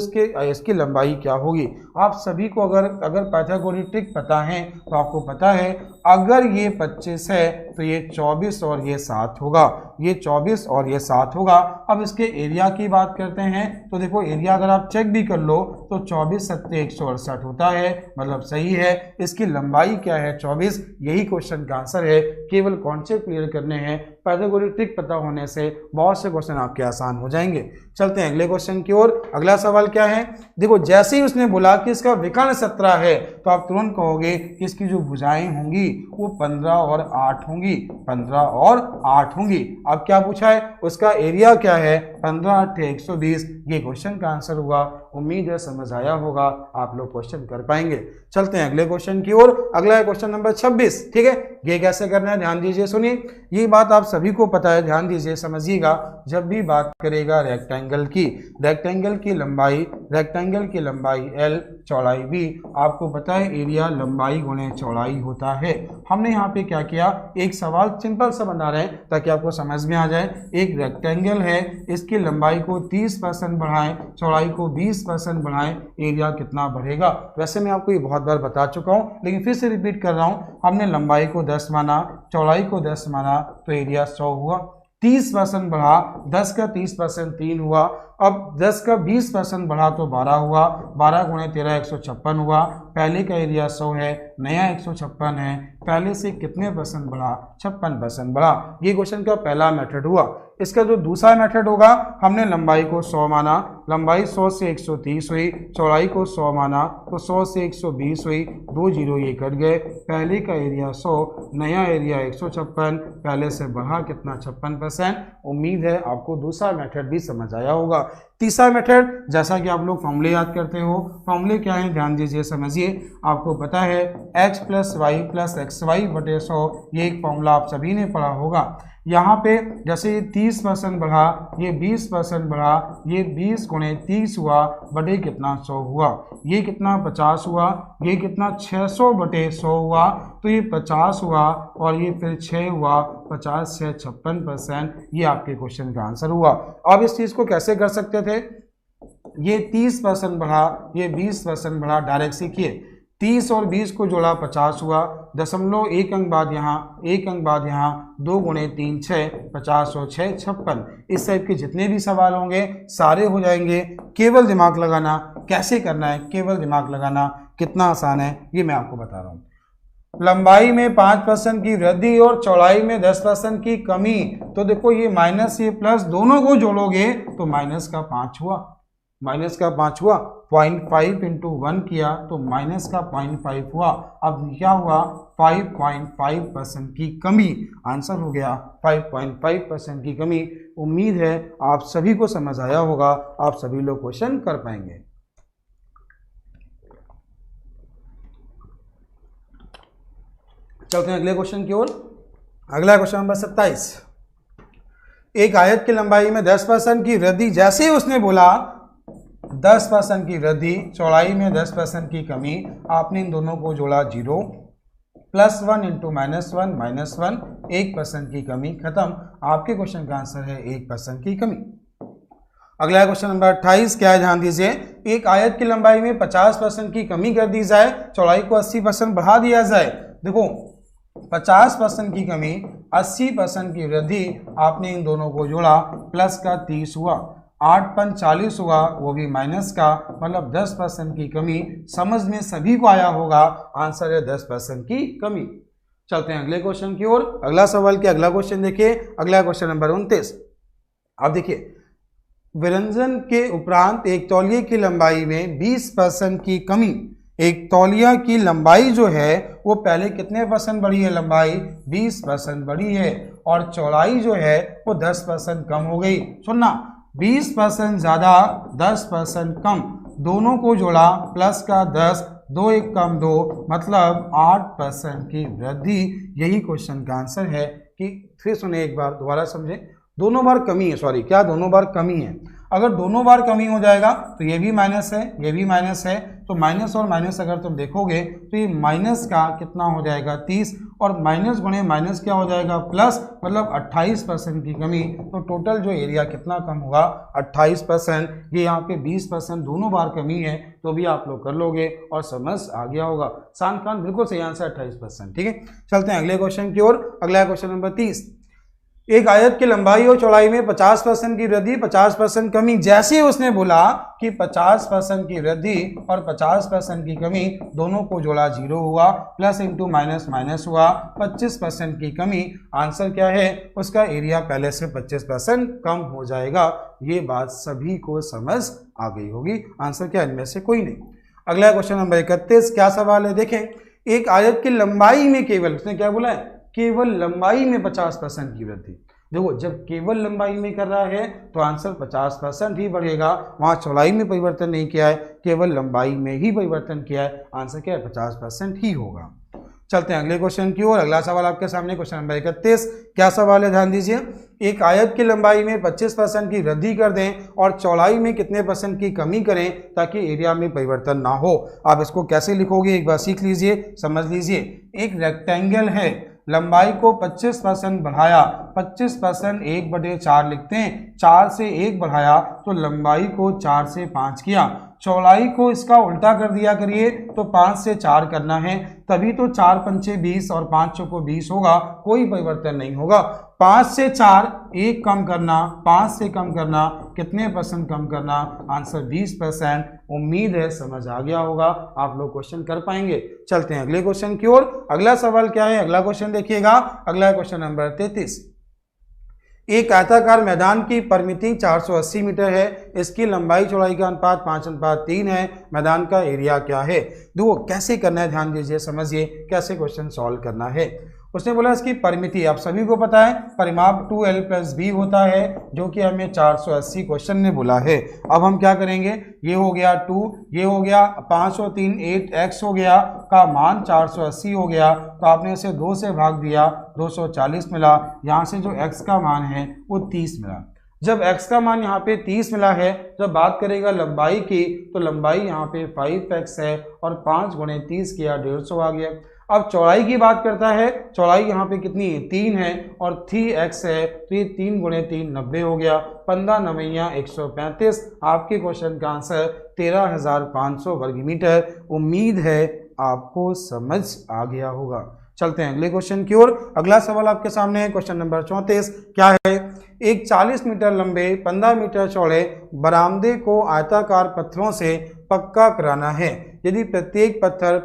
इसकी लंबाई क्या होगी। आप सभी को अगर पाइथागोरस ट्रिक पता है तो आपको पता है अगर ये 25 है तो ये 24 और ये 7 होगा, ये 24 और ये 7 होगा। अब इसके एरिया की बात करते हैं तो देखो एरिया अगर आप चेक भी कर लो तो 24 सत्ते 168 होता है, मतलब सही है। इसकी लंबाई क्या है 24, यही क्वेश्चन का आंसर है। केवल कॉन्सेप्ट क्लियर करने हैं, पाइथागोरस ट्रिक पता होने से बहुत से क्वेश्चन आपके आसान हो जाएंगे। चलते हैं अगले क्वेश्चन की ओर। अगला सवाल क्या है, देखो जैसे ही उसने बोला कि इसका विकर्ण 17 है तो आप तुरंत कहोगे कि इसकी जो भुजाएं होंगी वो 15 और 8 होंगी, 15 और 8 होंगी। अब क्या पूछा है, उसका एरिया क्या है, 15 8 120, ये क्वेश्चन का आंसर हुआ। उम्मीद है समझ आया होगा, आप लोग क्वेश्चन कर पाएंगे। चलते हैं अगले क्वेश्चन की ओर। अगला है क्वेश्चन नंबर 26, ठीक है। ये कैसे करना है ध्यान दीजिए, सुनिए, ये बात आप सभी को पता है, ध्यान दीजिए समझिएगा। जब भी बात करेगा रेक्टेंगल की लंबाई L, चौड़ाई B, आपको पता है एरिया लंबाई गुणे चौड़ाई होता है। हमने यहाँ पे क्या किया, एक सवाल सिंपल सा बना रहे हैं ताकि आपको समझ में आ जाए। एक रेक्टेंगल है, इसकी लंबाई को 30% बढ़ाएं, चौड़ाई को 20% बढ़ाएं, एरिया कितना बढ़ेगा। वैसे मैं आपको ये बहुत बार बता चुका हूँ लेकिन फिर से रिपीट कर रहा हूँ। हमने लंबाई को 10 माना, चौड़ाई को 10 माना तो एरिया 100 हुआ। 30% बढ़ा, 10 का 30% 3 हुआ। अब 10 का 20% बढ़ा तो 12 हुआ, 12 गुणे 13 156 हुआ। पहले का एरिया 100 है, नया 156 है, पहले से कितने परसेंट बढ़ा, 56% बढ़ा। ये क्वेश्चन का पहला मेथड हुआ। इसका जो दूसरा मेथड होगा, हमने लंबाई को 100 माना, लंबाई 100 से 130 हुई, चौड़ाई को 100 माना तो 100 से 120 हुई, 2 जीरो ये कट गए। पहले का एरिया 100, नया एरिया 156, पहले से बढ़ा कितना 56%। उम्मीद है आपको दूसरा मेथड भी समझ आया होगा। तीसरा मेथड, जैसा कि आप लोग फॉर्मूले याद करते हो, फॉर्मूले क्या है ध्यान दीजिए समझिए। आपको पता है x + y + xy बटे 100, ये एक फॉर्मूला आप सभी ने पढ़ा होगा। यहाँ पे जैसे ये 30% बढ़ा, ये 20% बढ़ा, ये 20 गुणे 30 हुआ बटे कितना 100 हुआ, ये कितना 50 हुआ, ये कितना 600 बटे 100 हुआ, तो ये 50 हुआ और ये फिर 6 हुआ, 50 से 56%, ये आपके क्वेश्चन का आंसर हुआ। अब इस चीज़ को कैसे कर सकते थे, ये 30% बढ़ा, ये 20% बढ़ा, डायरेक्ट सीखिए। 30 और 20 को जोड़ा 50 हुआ, दशमलव 1 अंक बाद यहाँ, 1 अंक बाद यहाँ, 2 गुणे 3 6, 50 और 6 56। इस टाइप के जितने भी सवाल होंगे सारे हो जाएंगे। केवल दिमाग लगाना, कैसे करना है, केवल दिमाग लगाना, कितना आसान है ये मैं आपको बता रहा हूँ। लंबाई में 5% की वृद्धि और चौड़ाई में 10% की कमी, तो देखो ये माइनस ये प्लस दोनों को जोड़ोगे तो माइनस का 5 हुआ, माइनस का 5 हुआ। 0.5 इंटू 1 किया तो माइनस का 0.5 हुआ। अब क्या हुआ, 5.5% की कमी, आंसर हो गया 5.5% की कमी। उम्मीद है आप सभी को समझ आया होगा, आप सभी लोग क्वेश्चन कर पाएंगे। चलते हैं अगले क्वेश्चन की ओर। अगला क्वेश्चन नंबर 27। एक आयत की लंबाई में 10% की वृद्धि, जैसे ही उसने बोला 10% की वृद्धि, चौड़ाई में 10% की कमी, आपने इन दोनों को जोड़ा 0, +1 इंटू -1 -1, 1% की कमी, खत्म। आपके क्वेश्चन का आंसर है 1% की कमी। अगला क्वेश्चन नंबर 28 क्या है ध्यान दीजिए। एक आयत की लंबाई में 50% की कमी कर दी जाए, चौड़ाई को 80% बढ़ा दिया जाए। देखो 50% की कमी, 80% की वृद्धि, आपने इन दोनों को जोड़ा, प्लस का 30 हुआ, 8 × 40 हुआ, वो भी माइनस का, मतलब 10% की कमी। समझ में सभी को आया होगा, आंसर है 10% की कमी। चलते हैं अगले क्वेश्चन की ओर। अगला सवाल के अगला क्वेश्चन देखिए, अगला क्वेश्चन नंबर 29। अब देखिए, व्यंजन के उपरांत एक तौलिए की लंबाई में 20% की कमी। एक तौलिया की लंबाई जो है वो पहले कितने % बढ़ी है, लंबाई 20% बढ़ी है, और चौड़ाई जो है वो 10% कम हो गई। सुनना, 20% ज़्यादा 10% कम, दोनों को जोड़ा, प्लस का 10, 2 1 कम 2, मतलब 8% की वृद्धि। यही क्वेश्चन का आंसर है। कि फिर सुने एक बार, दोबारा समझें, दोनों बार कमी है, सॉरी क्या दोनों बार कमी है। अगर दोनों बार कमी हो जाएगा तो ये भी माइनस है, ये भी माइनस है, तो माइनस और माइनस अगर तुम देखोगे तो ये माइनस का कितना हो जाएगा 30, और माइनस गुणे माइनस क्या हो जाएगा प्लस, मतलब 28% की कमी। तो टोटल जो एरिया कितना कम होगा 28%। ये यहाँ पे 20% दोनों बार कमी है, तो भी आप लोग कर लोगे और समझ आ गया होगा। शान खान बिल्कुल सही आंसर 28%। ठीक है, चलते हैं अगले क्वेश्चन की ओर। अगला क्वेश्चन नंबर 30। एक आयत की लंबाई और चौड़ाई में 50% की वृद्धि 50% कमी। जैसे उसने बोला कि 50% की वृद्धि और 50% की कमी दोनों को जोड़ा 0 हुआ, प्लस इंटू माइनस माइनस हुआ, 25% की कमी। आंसर क्या है उसका, एरिया पहले से 25% कम हो जाएगा। ये बात सभी को समझ आ गई होगी। आंसर क्या, इनमें से कोई नहीं। अगला क्वेश्चन नंबर 31। क्या सवाल है देखें। एक आयत की लंबाई में केवल, उसने क्या बोला है, केवल लंबाई में 50% की वृद्धि। देखो जब केवल लंबाई में कर रहा है तो आंसर 50% ही बढ़ेगा, वहाँ चौड़ाई में परिवर्तन नहीं किया है, केवल लंबाई में ही परिवर्तन किया है। आंसर क्या है 50% ही होगा। चलते हैं अगले क्वेश्चन की ओर। अगला सवाल आपके सामने क्वेश्चन नंबर 31। क्या सवाल है ध्यान दीजिए। एक आयत की लंबाई में 25% की वृद्धि कर दें और चौड़ाई में कितने % की कमी करें ताकि एरिया में परिवर्तन ना हो। आप इसको कैसे लिखोगे एक बार सीख लीजिए, समझ लीजिए। एक रेक्टेंगल है, लंबाई को 25% बढ़ाया, 25% 1/4 लिखते हैं, 4 से 1 बढ़ाया तो लंबाई को 4 से 5 किया। चौड़ाई को इसका उल्टा कर दिया करिए तो 5 से 4 करना है, तभी तो 4 पंचे 20 और 5 चौको 20 होगा, कोई परिवर्तन नहीं होगा। 5 से 4 1 कम करना, 5 से कम करना, कितने % कम करना, आंसर 20%। उम्मीद है समझ आ गया होगा, आप लोग क्वेश्चन कर पाएंगे। चलते हैं अगले क्वेश्चन की ओर। अगला सवाल क्या है, अगला क्वेश्चन देखिएगा। अगला क्वेश्चन नंबर 33। एक आयताकार मैदान की परिमिति 480 मीटर है, इसकी लंबाई चौड़ाई का अनुपात 5:3 है, मैदान का एरिया क्या है। देखो कैसे करना है, ध्यान दीजिए, समझिए कैसे क्वेश्चन सॉल्व करना है। उसने बोला इसकी परिमिति, आप सभी को पता है परिमाप 2l + b होता है, जो कि हमें 480 क्वेश्चन ने बोला है। अब हम क्या करेंगे, ये हो गया 2, ये हो गया 5 और 3 8x हो गया, का मान 480 हो गया, तो आपने इसे 2 से भाग दिया, 240 मिला। यहाँ से जो x का मान है वो 30 मिला। जब x का मान यहाँ पे 30 मिला है, जब बात करेगा लंबाई की तो लंबाई यहाँ पे 5x है और 5 × 30 किया 150 आ गया। अब चौड़ाई की बात करता है, चौड़ाई यहाँ पे कितनी है 3 है और 3x है, तो ये 3 × 3 90 हो गया, 15 9 135। आपके क्वेश्चन का आंसर 13,500 वर्ग मीटर। उम्मीद है आपको समझ आ गया होगा। चलते हैं अगले क्वेश्चन की ओर। अगला सवाल आपके सामने है क्वेश्चन नंबर 34। क्या है, एक 40 मीटर लंबे 15 मीटर चौड़े बरामदे को आयताकार पत्थरों से पक्का कराना है। यदि प्रत्येक पत्थर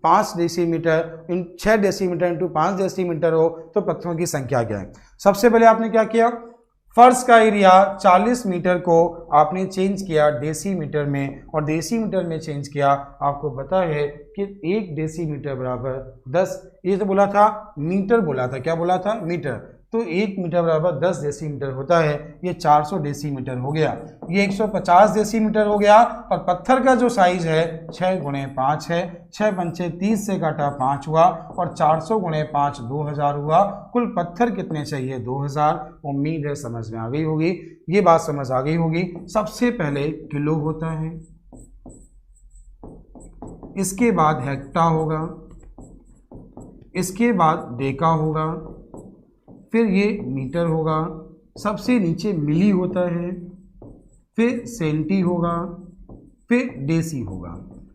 5 डेसीमीटर 6 डेसीमीटर × 5 डेसीमीटर हो तो पत्थरों की संख्या क्या है। सबसे पहले आपने क्या किया, फर्श का एरिया 40 मीटर को आपने चेंज किया डेसीमीटर में, और डेसीमीटर में चेंज किया। आपको पता है कि 1 डेसीमीटर बराबर 10, ये तो बोला था मीटर, बोला था क्या बोला था, मीटर। तो 1 मीटर बराबर 10 डेसीमीटर होता है, ये 400 डेसीमीटर हो गया, ये 150 डेसीमीटर हो गया। और पत्थर का जो साइज है 6 × 5 है, 6 पंचे 30 से काटा 5 हुआ, और 400 × 5 2000 हुआ। कुल पत्थर कितने चाहिए 2000। उम्मीद है समझ में आ गई होगी, ये बात समझ आ गई होगी। सबसे पहले किलो होता है, इसके बाद हेक्टा होगा, इसके बाद डेका होगा, फिर ये मीटर होगा, सबसे नीचे मिली होता है, फिर सेंटी होगा, फिर डेसी होगा।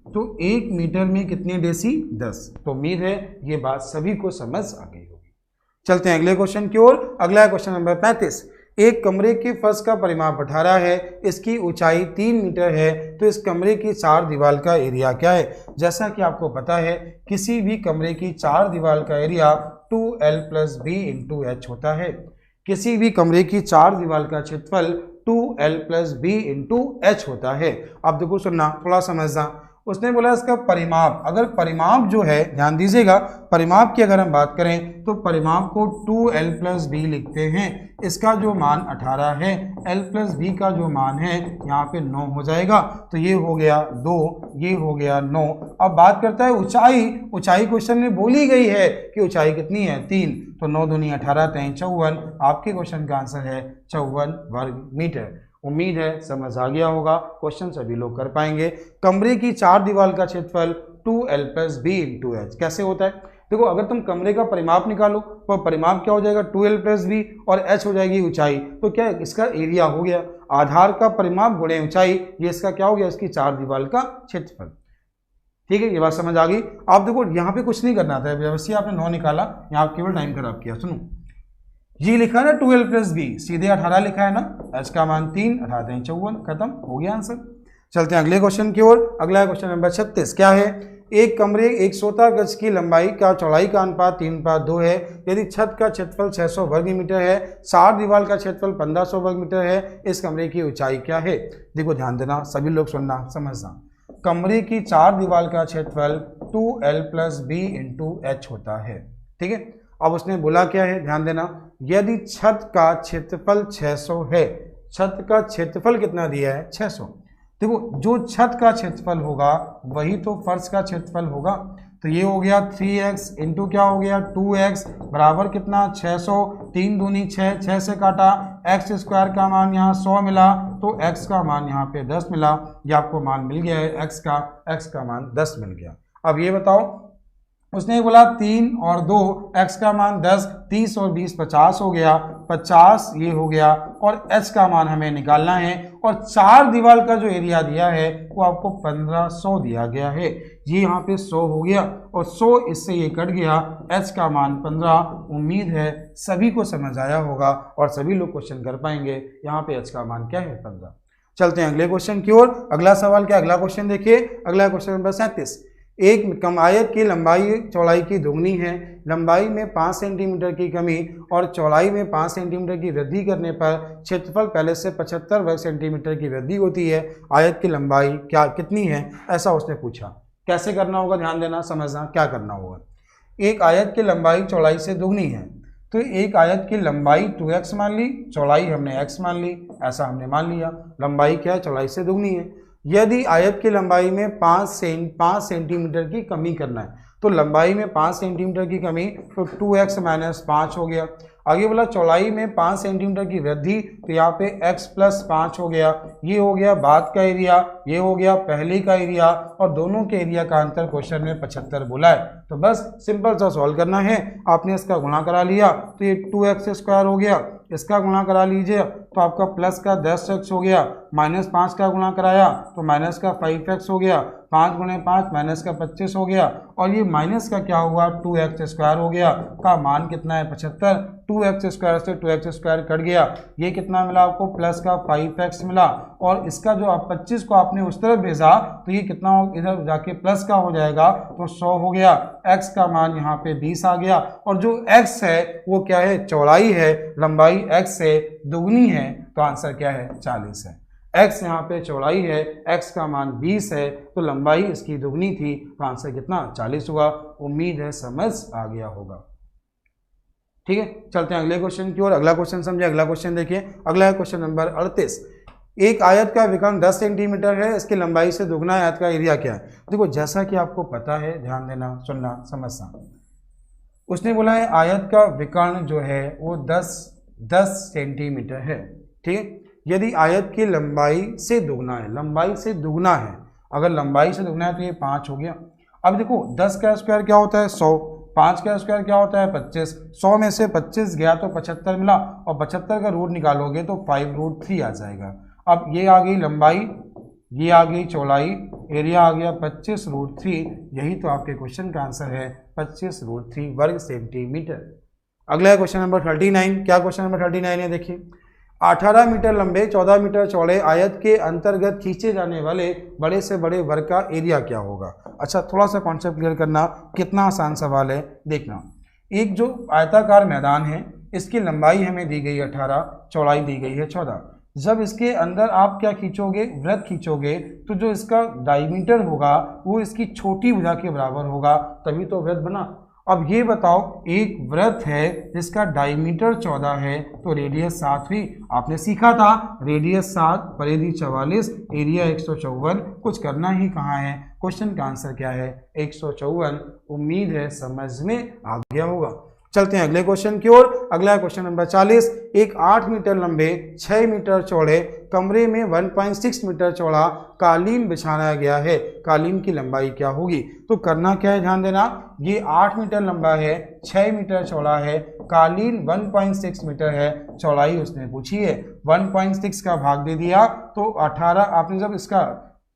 तो 1 मीटर में कितने डेसी 10। तो उम्मीद है ये बात सभी को समझ आ गई होगी। चलते हैं अगले क्वेश्चन की ओर। अगला क्वेश्चन नंबर 35। एक कमरे के फर्श का परिमाप 18 है, इसकी ऊंचाई 3 मीटर है, तो इस कमरे की 4 दीवार का एरिया क्या है। जैसा कि आपको पता है किसी भी कमरे की 4 दीवार का एरिया 2l + b × h होता है। किसी भी कमरे की 4 दीवार का क्षेत्रफल 2l + b × h होता है। अब देखो सुनना, थोड़ा समझना। उसने बोला इसका परिमाप, अगर परिमाप जो है ध्यान दीजिएगा, परिमाप की अगर हम बात करें तो परिमाप को 2l + b लिखते हैं। इसका जो मान 18 है, l + b का जो मान है यहाँ पे 9 हो जाएगा, तो ये हो गया 2, ये हो गया 9। अब बात करता है ऊंचाई, ऊंचाई क्वेश्चन में बोली गई है कि ऊंचाई कितनी है 3, तो 9 दूनी 18 3 54। आपके क्वेश्चन का आंसर है 54 वर्ग मीटर। उम्मीद है समझ आ गया होगा, क्वेश्चन सभी लोग कर पाएंगे। कमरे की 4 दीवार का क्षेत्रफल 2L + B × H कैसे होता है? देखो, अगर तुम कमरे का परिमाप निकालो तो परिमाप क्या हो जाएगा, 2L + B और H हो जाएगी ऊंचाई, तो क्या इसका एरिया हो गया, आधार का परिमाप गुणे ऊंचाई, ये इसका क्या हो गया, इसकी 4 दीवार का क्षेत्रफल। ठीक है, ये बात समझ आ गई। आप देखो यहाँ पे कुछ नहीं करना था, व्यवस्थित आपने 9 निकाला, यहाँ केवल टाइम खराब किया। सुनो, ये लिखा है ना 2L + B, सीधे 18 लिखा है ना, H का मान 3, 18 54, खत्म हो गया आंसर। चलते हैं अगले क्वेश्चन की ओर। अगला क्वेश्चन नंबर 36 क्या है, एक कमरे 100 गज की लंबाई का चौड़ाई का अनुपात 3:2 है। यदि छत का क्षेत्रफल 600 वर्ग मीटर है, 4 दीवार का क्षेत्रफल 1500 वर्ग मीटर है, इस कमरे की ऊंचाई क्या है? देखो ध्यान देना, सभी लोग सुनना समझना। कमरे की 4 दीवार का क्षेत्रफल 2L + B × H होता है। ठीक है, अब उसने बोला क्या है, ध्यान देना, यदि छत का क्षेत्रफल 600 है, छत का क्षेत्रफल कितना दिया है, 600। देखो, जो छत का क्षेत्रफल होगा वही तो फर्श का क्षेत्रफल होगा, तो ये हो गया 3x इंटू क्या हो गया 2x बराबर कितना 600, 3 दूनी 6, 6 से काटा, x² का मान यहाँ 100 मिला, तो x का मान यहाँ पे 10 मिला, ये आपको मान मिल गया है, x का मान 10 मिल गया। अब ये बताओ, उसने बोला 3 और 2, x का मान 10, 30 और 20 50 हो गया, 50 ये हो गया, और h का मान हमें निकालना है, और 4 दीवार का जो एरिया दिया है वो आपको 1500 दिया गया है, ये यहाँ पे 100 हो गया, और 100 इससे ये कट गया, h का मान 15। उम्मीद है सभी को समझ आया होगा और सभी लोग क्वेश्चन कर पाएंगे। यहाँ पे h का मान क्या है, 15। चलते हैं अगले क्वेश्चन की ओर। अगला सवाल क्या, अगला क्वेश्चन देखिए, अगला क्वेश्चन नंबर 37। एक आयत की लंबाई चौड़ाई की दोगुनी है, लंबाई में 5 सेंटीमीटर की कमी और चौड़ाई में 5 सेंटीमीटर की वृद्धि करने पर क्षेत्रफल पहले से 75 वर्ग सेंटीमीटर की वृद्धि होती है। आयत की लंबाई क्या कितनी है, ऐसा उसने पूछा। कैसे करना होगा, ध्यान देना, समझना क्या करना होगा। एक आयत की लंबाई चौड़ाई से दोगुनी है, तो एक आयत की लंबाई 2x मान ली, चौड़ाई हमने x मान ली, ऐसा हमने मान लिया, लंबाई क्या है, चौड़ाई से दोगुनी है। यदि आयत की लंबाई में 5 सेंटीमीटर की कमी करना है, तो लंबाई में 5 सेंटीमीटर की कमी, तो 2x - 5 हो गया। आगे बोला चौड़ाई में 5 सेंटीमीटर की वृद्धि, तो यहाँ पे x + 5 हो गया, ये हो गया बाद का एरिया, ये हो गया पहले का एरिया, और दोनों के एरिया का अंतर क्वेश्चन में 75 बोला है। तो बस सिंपल सा सॉल्व करना है, आपने इसका गुणा करा लिया तो ये 2x² हो गया, इसका गुणा करा लीजिए तो आपका प्लस का 10x हो गया, -5 का गुणा कराया तो माइनस का 5x हो गया, 5 × 5 माइनस का 25 हो गया, और ये माइनस का क्या हुआ 2x² हो गया, का मान कितना है 75। 2x² से 2x² कट गया, ये कितना मिला आपको, प्लस का 5x मिला, और इसका जो आप 25 को आपने उस तरफ भेजा तो ये कितना हो, इधर जाके प्लस का हो जाएगा, तो 100 हो गया, x का मान यहाँ पे 20 आ गया, और जो x है वो क्या है, चौड़ाई है, लंबाई x से दुगनी है, तो आंसर क्या है 40 है। x यहाँ पे चौड़ाई है, x का मान 20 है, तो लंबाई इसकी दुगनी थी, तो आंसर कितना 40 हुआ। उम्मीद है समझ आ गया होगा। ठीक है, चलते हैं अगले क्वेश्चन की ओर। अगला क्वेश्चन समझे, अगला क्वेश्चन देखिए, अगला क्वेश्चन नंबर 38। एक आयत का विकर्ण 10 सेंटीमीटर है, इसकी लंबाई से दुगना आयत का एरिया क्या है। देखो, जैसा कि आपको पता है, ध्यान देना, सुनना, समझना, उसने बोला है आयत का विकर्ण जो है वो 10 सेंटीमीटर है। ठीक है, यदि आयत की लंबाई से दुगना है, लंबाई से दुगना है, अगर लंबाई से दुगना है तो ये 5 हो गया। अब देखो 10 का स्क्वायर क्या होता है 100, 5 का स्क्वायर क्या होता है 25, 100 में से 25 गया तो 75 मिला, और 75 का रूट निकालोगे तो 5√3 आ जाएगा। अब ये आ गई लंबाई, ये आ गई चौड़ाई, एरिया आ गया 25√3, यही तो आपके क्वेश्चन का आंसर है 25√3 वर्ग सेंटीमीटर। अगला क्वेश्चन नंबर 39। क्या क्वेश्चन नंबर 39 है, देखिए, 18 मीटर लंबे 14 मीटर चौड़े आयत के अंतर्गत खींचे जाने वाले बड़े से बड़े वर्ग का एरिया क्या होगा। अच्छा, थोड़ा सा कॉन्सेप्ट क्लियर करना, कितना आसान सवाल है, देखना। एक जो आयताकार मैदान है, इसकी लंबाई हमें दी गई 18, चौड़ाई दी गई है 14। जब इसके अंदर आप क्या खींचोगे, वृत्त खींचोगे, तो जो इसका डायमीटर होगा वो इसकी छोटी भुजा के बराबर होगा, तभी तो वृत्त बना। अब ये बताओ, एक वृत्त है जिसका डायमीटर 14 है, तो रेडियस 7 हुई। आपने सीखा था रेडियस 7, परिधि 44, एरिया 154, कुछ करना ही कहाँ है, क्वेश्चन का आंसर क्या है 154। उम्मीद है समझ में आ गया होगा। चलते हैं अगले क्वेश्चन की ओर। अगला क्वेश्चन नंबर 40। एक 8 मीटर लंबे 6 मीटर चौड़े कमरे में 1.6 मीटर चौड़ा कालीन बिछाया गया है, कालीन की लंबाई क्या होगी? तो करना क्या है, ध्यान देना, ये 8 मीटर लंबा है, 6 मीटर चौड़ा है, कालीन 1.6 मीटर है, चौड़ाई उसने पूछी है। 1.6 का भाग दे दिया तो 18, आपने जब इसका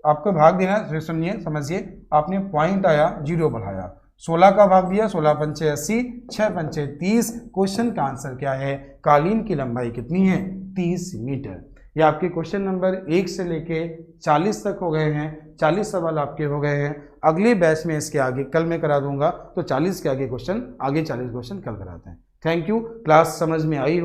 आपको भाग देना, सुनिए समझिए, आपने पॉइंट आया 0 बढ़ाया, 16 का भाग दिया, 16 पंचे 80, 6 पंचे 30। क्वेश्चन का आंसर क्या है? कालीन की लंबाई कितनी है? 30 मीटर। ये आपके क्वेश्चन नंबर 1 से लेके 40 तक हो गए हैं, 40 सवाल आपके हो गए हैं। अगले बैच में इसके आगे कल मैं करा दूंगा, तो 40 के आगे क्वेश्चन, आगे 40 क्वेश्चन कल कराते हैं। थैंक यू, क्लास समझ में आई हो।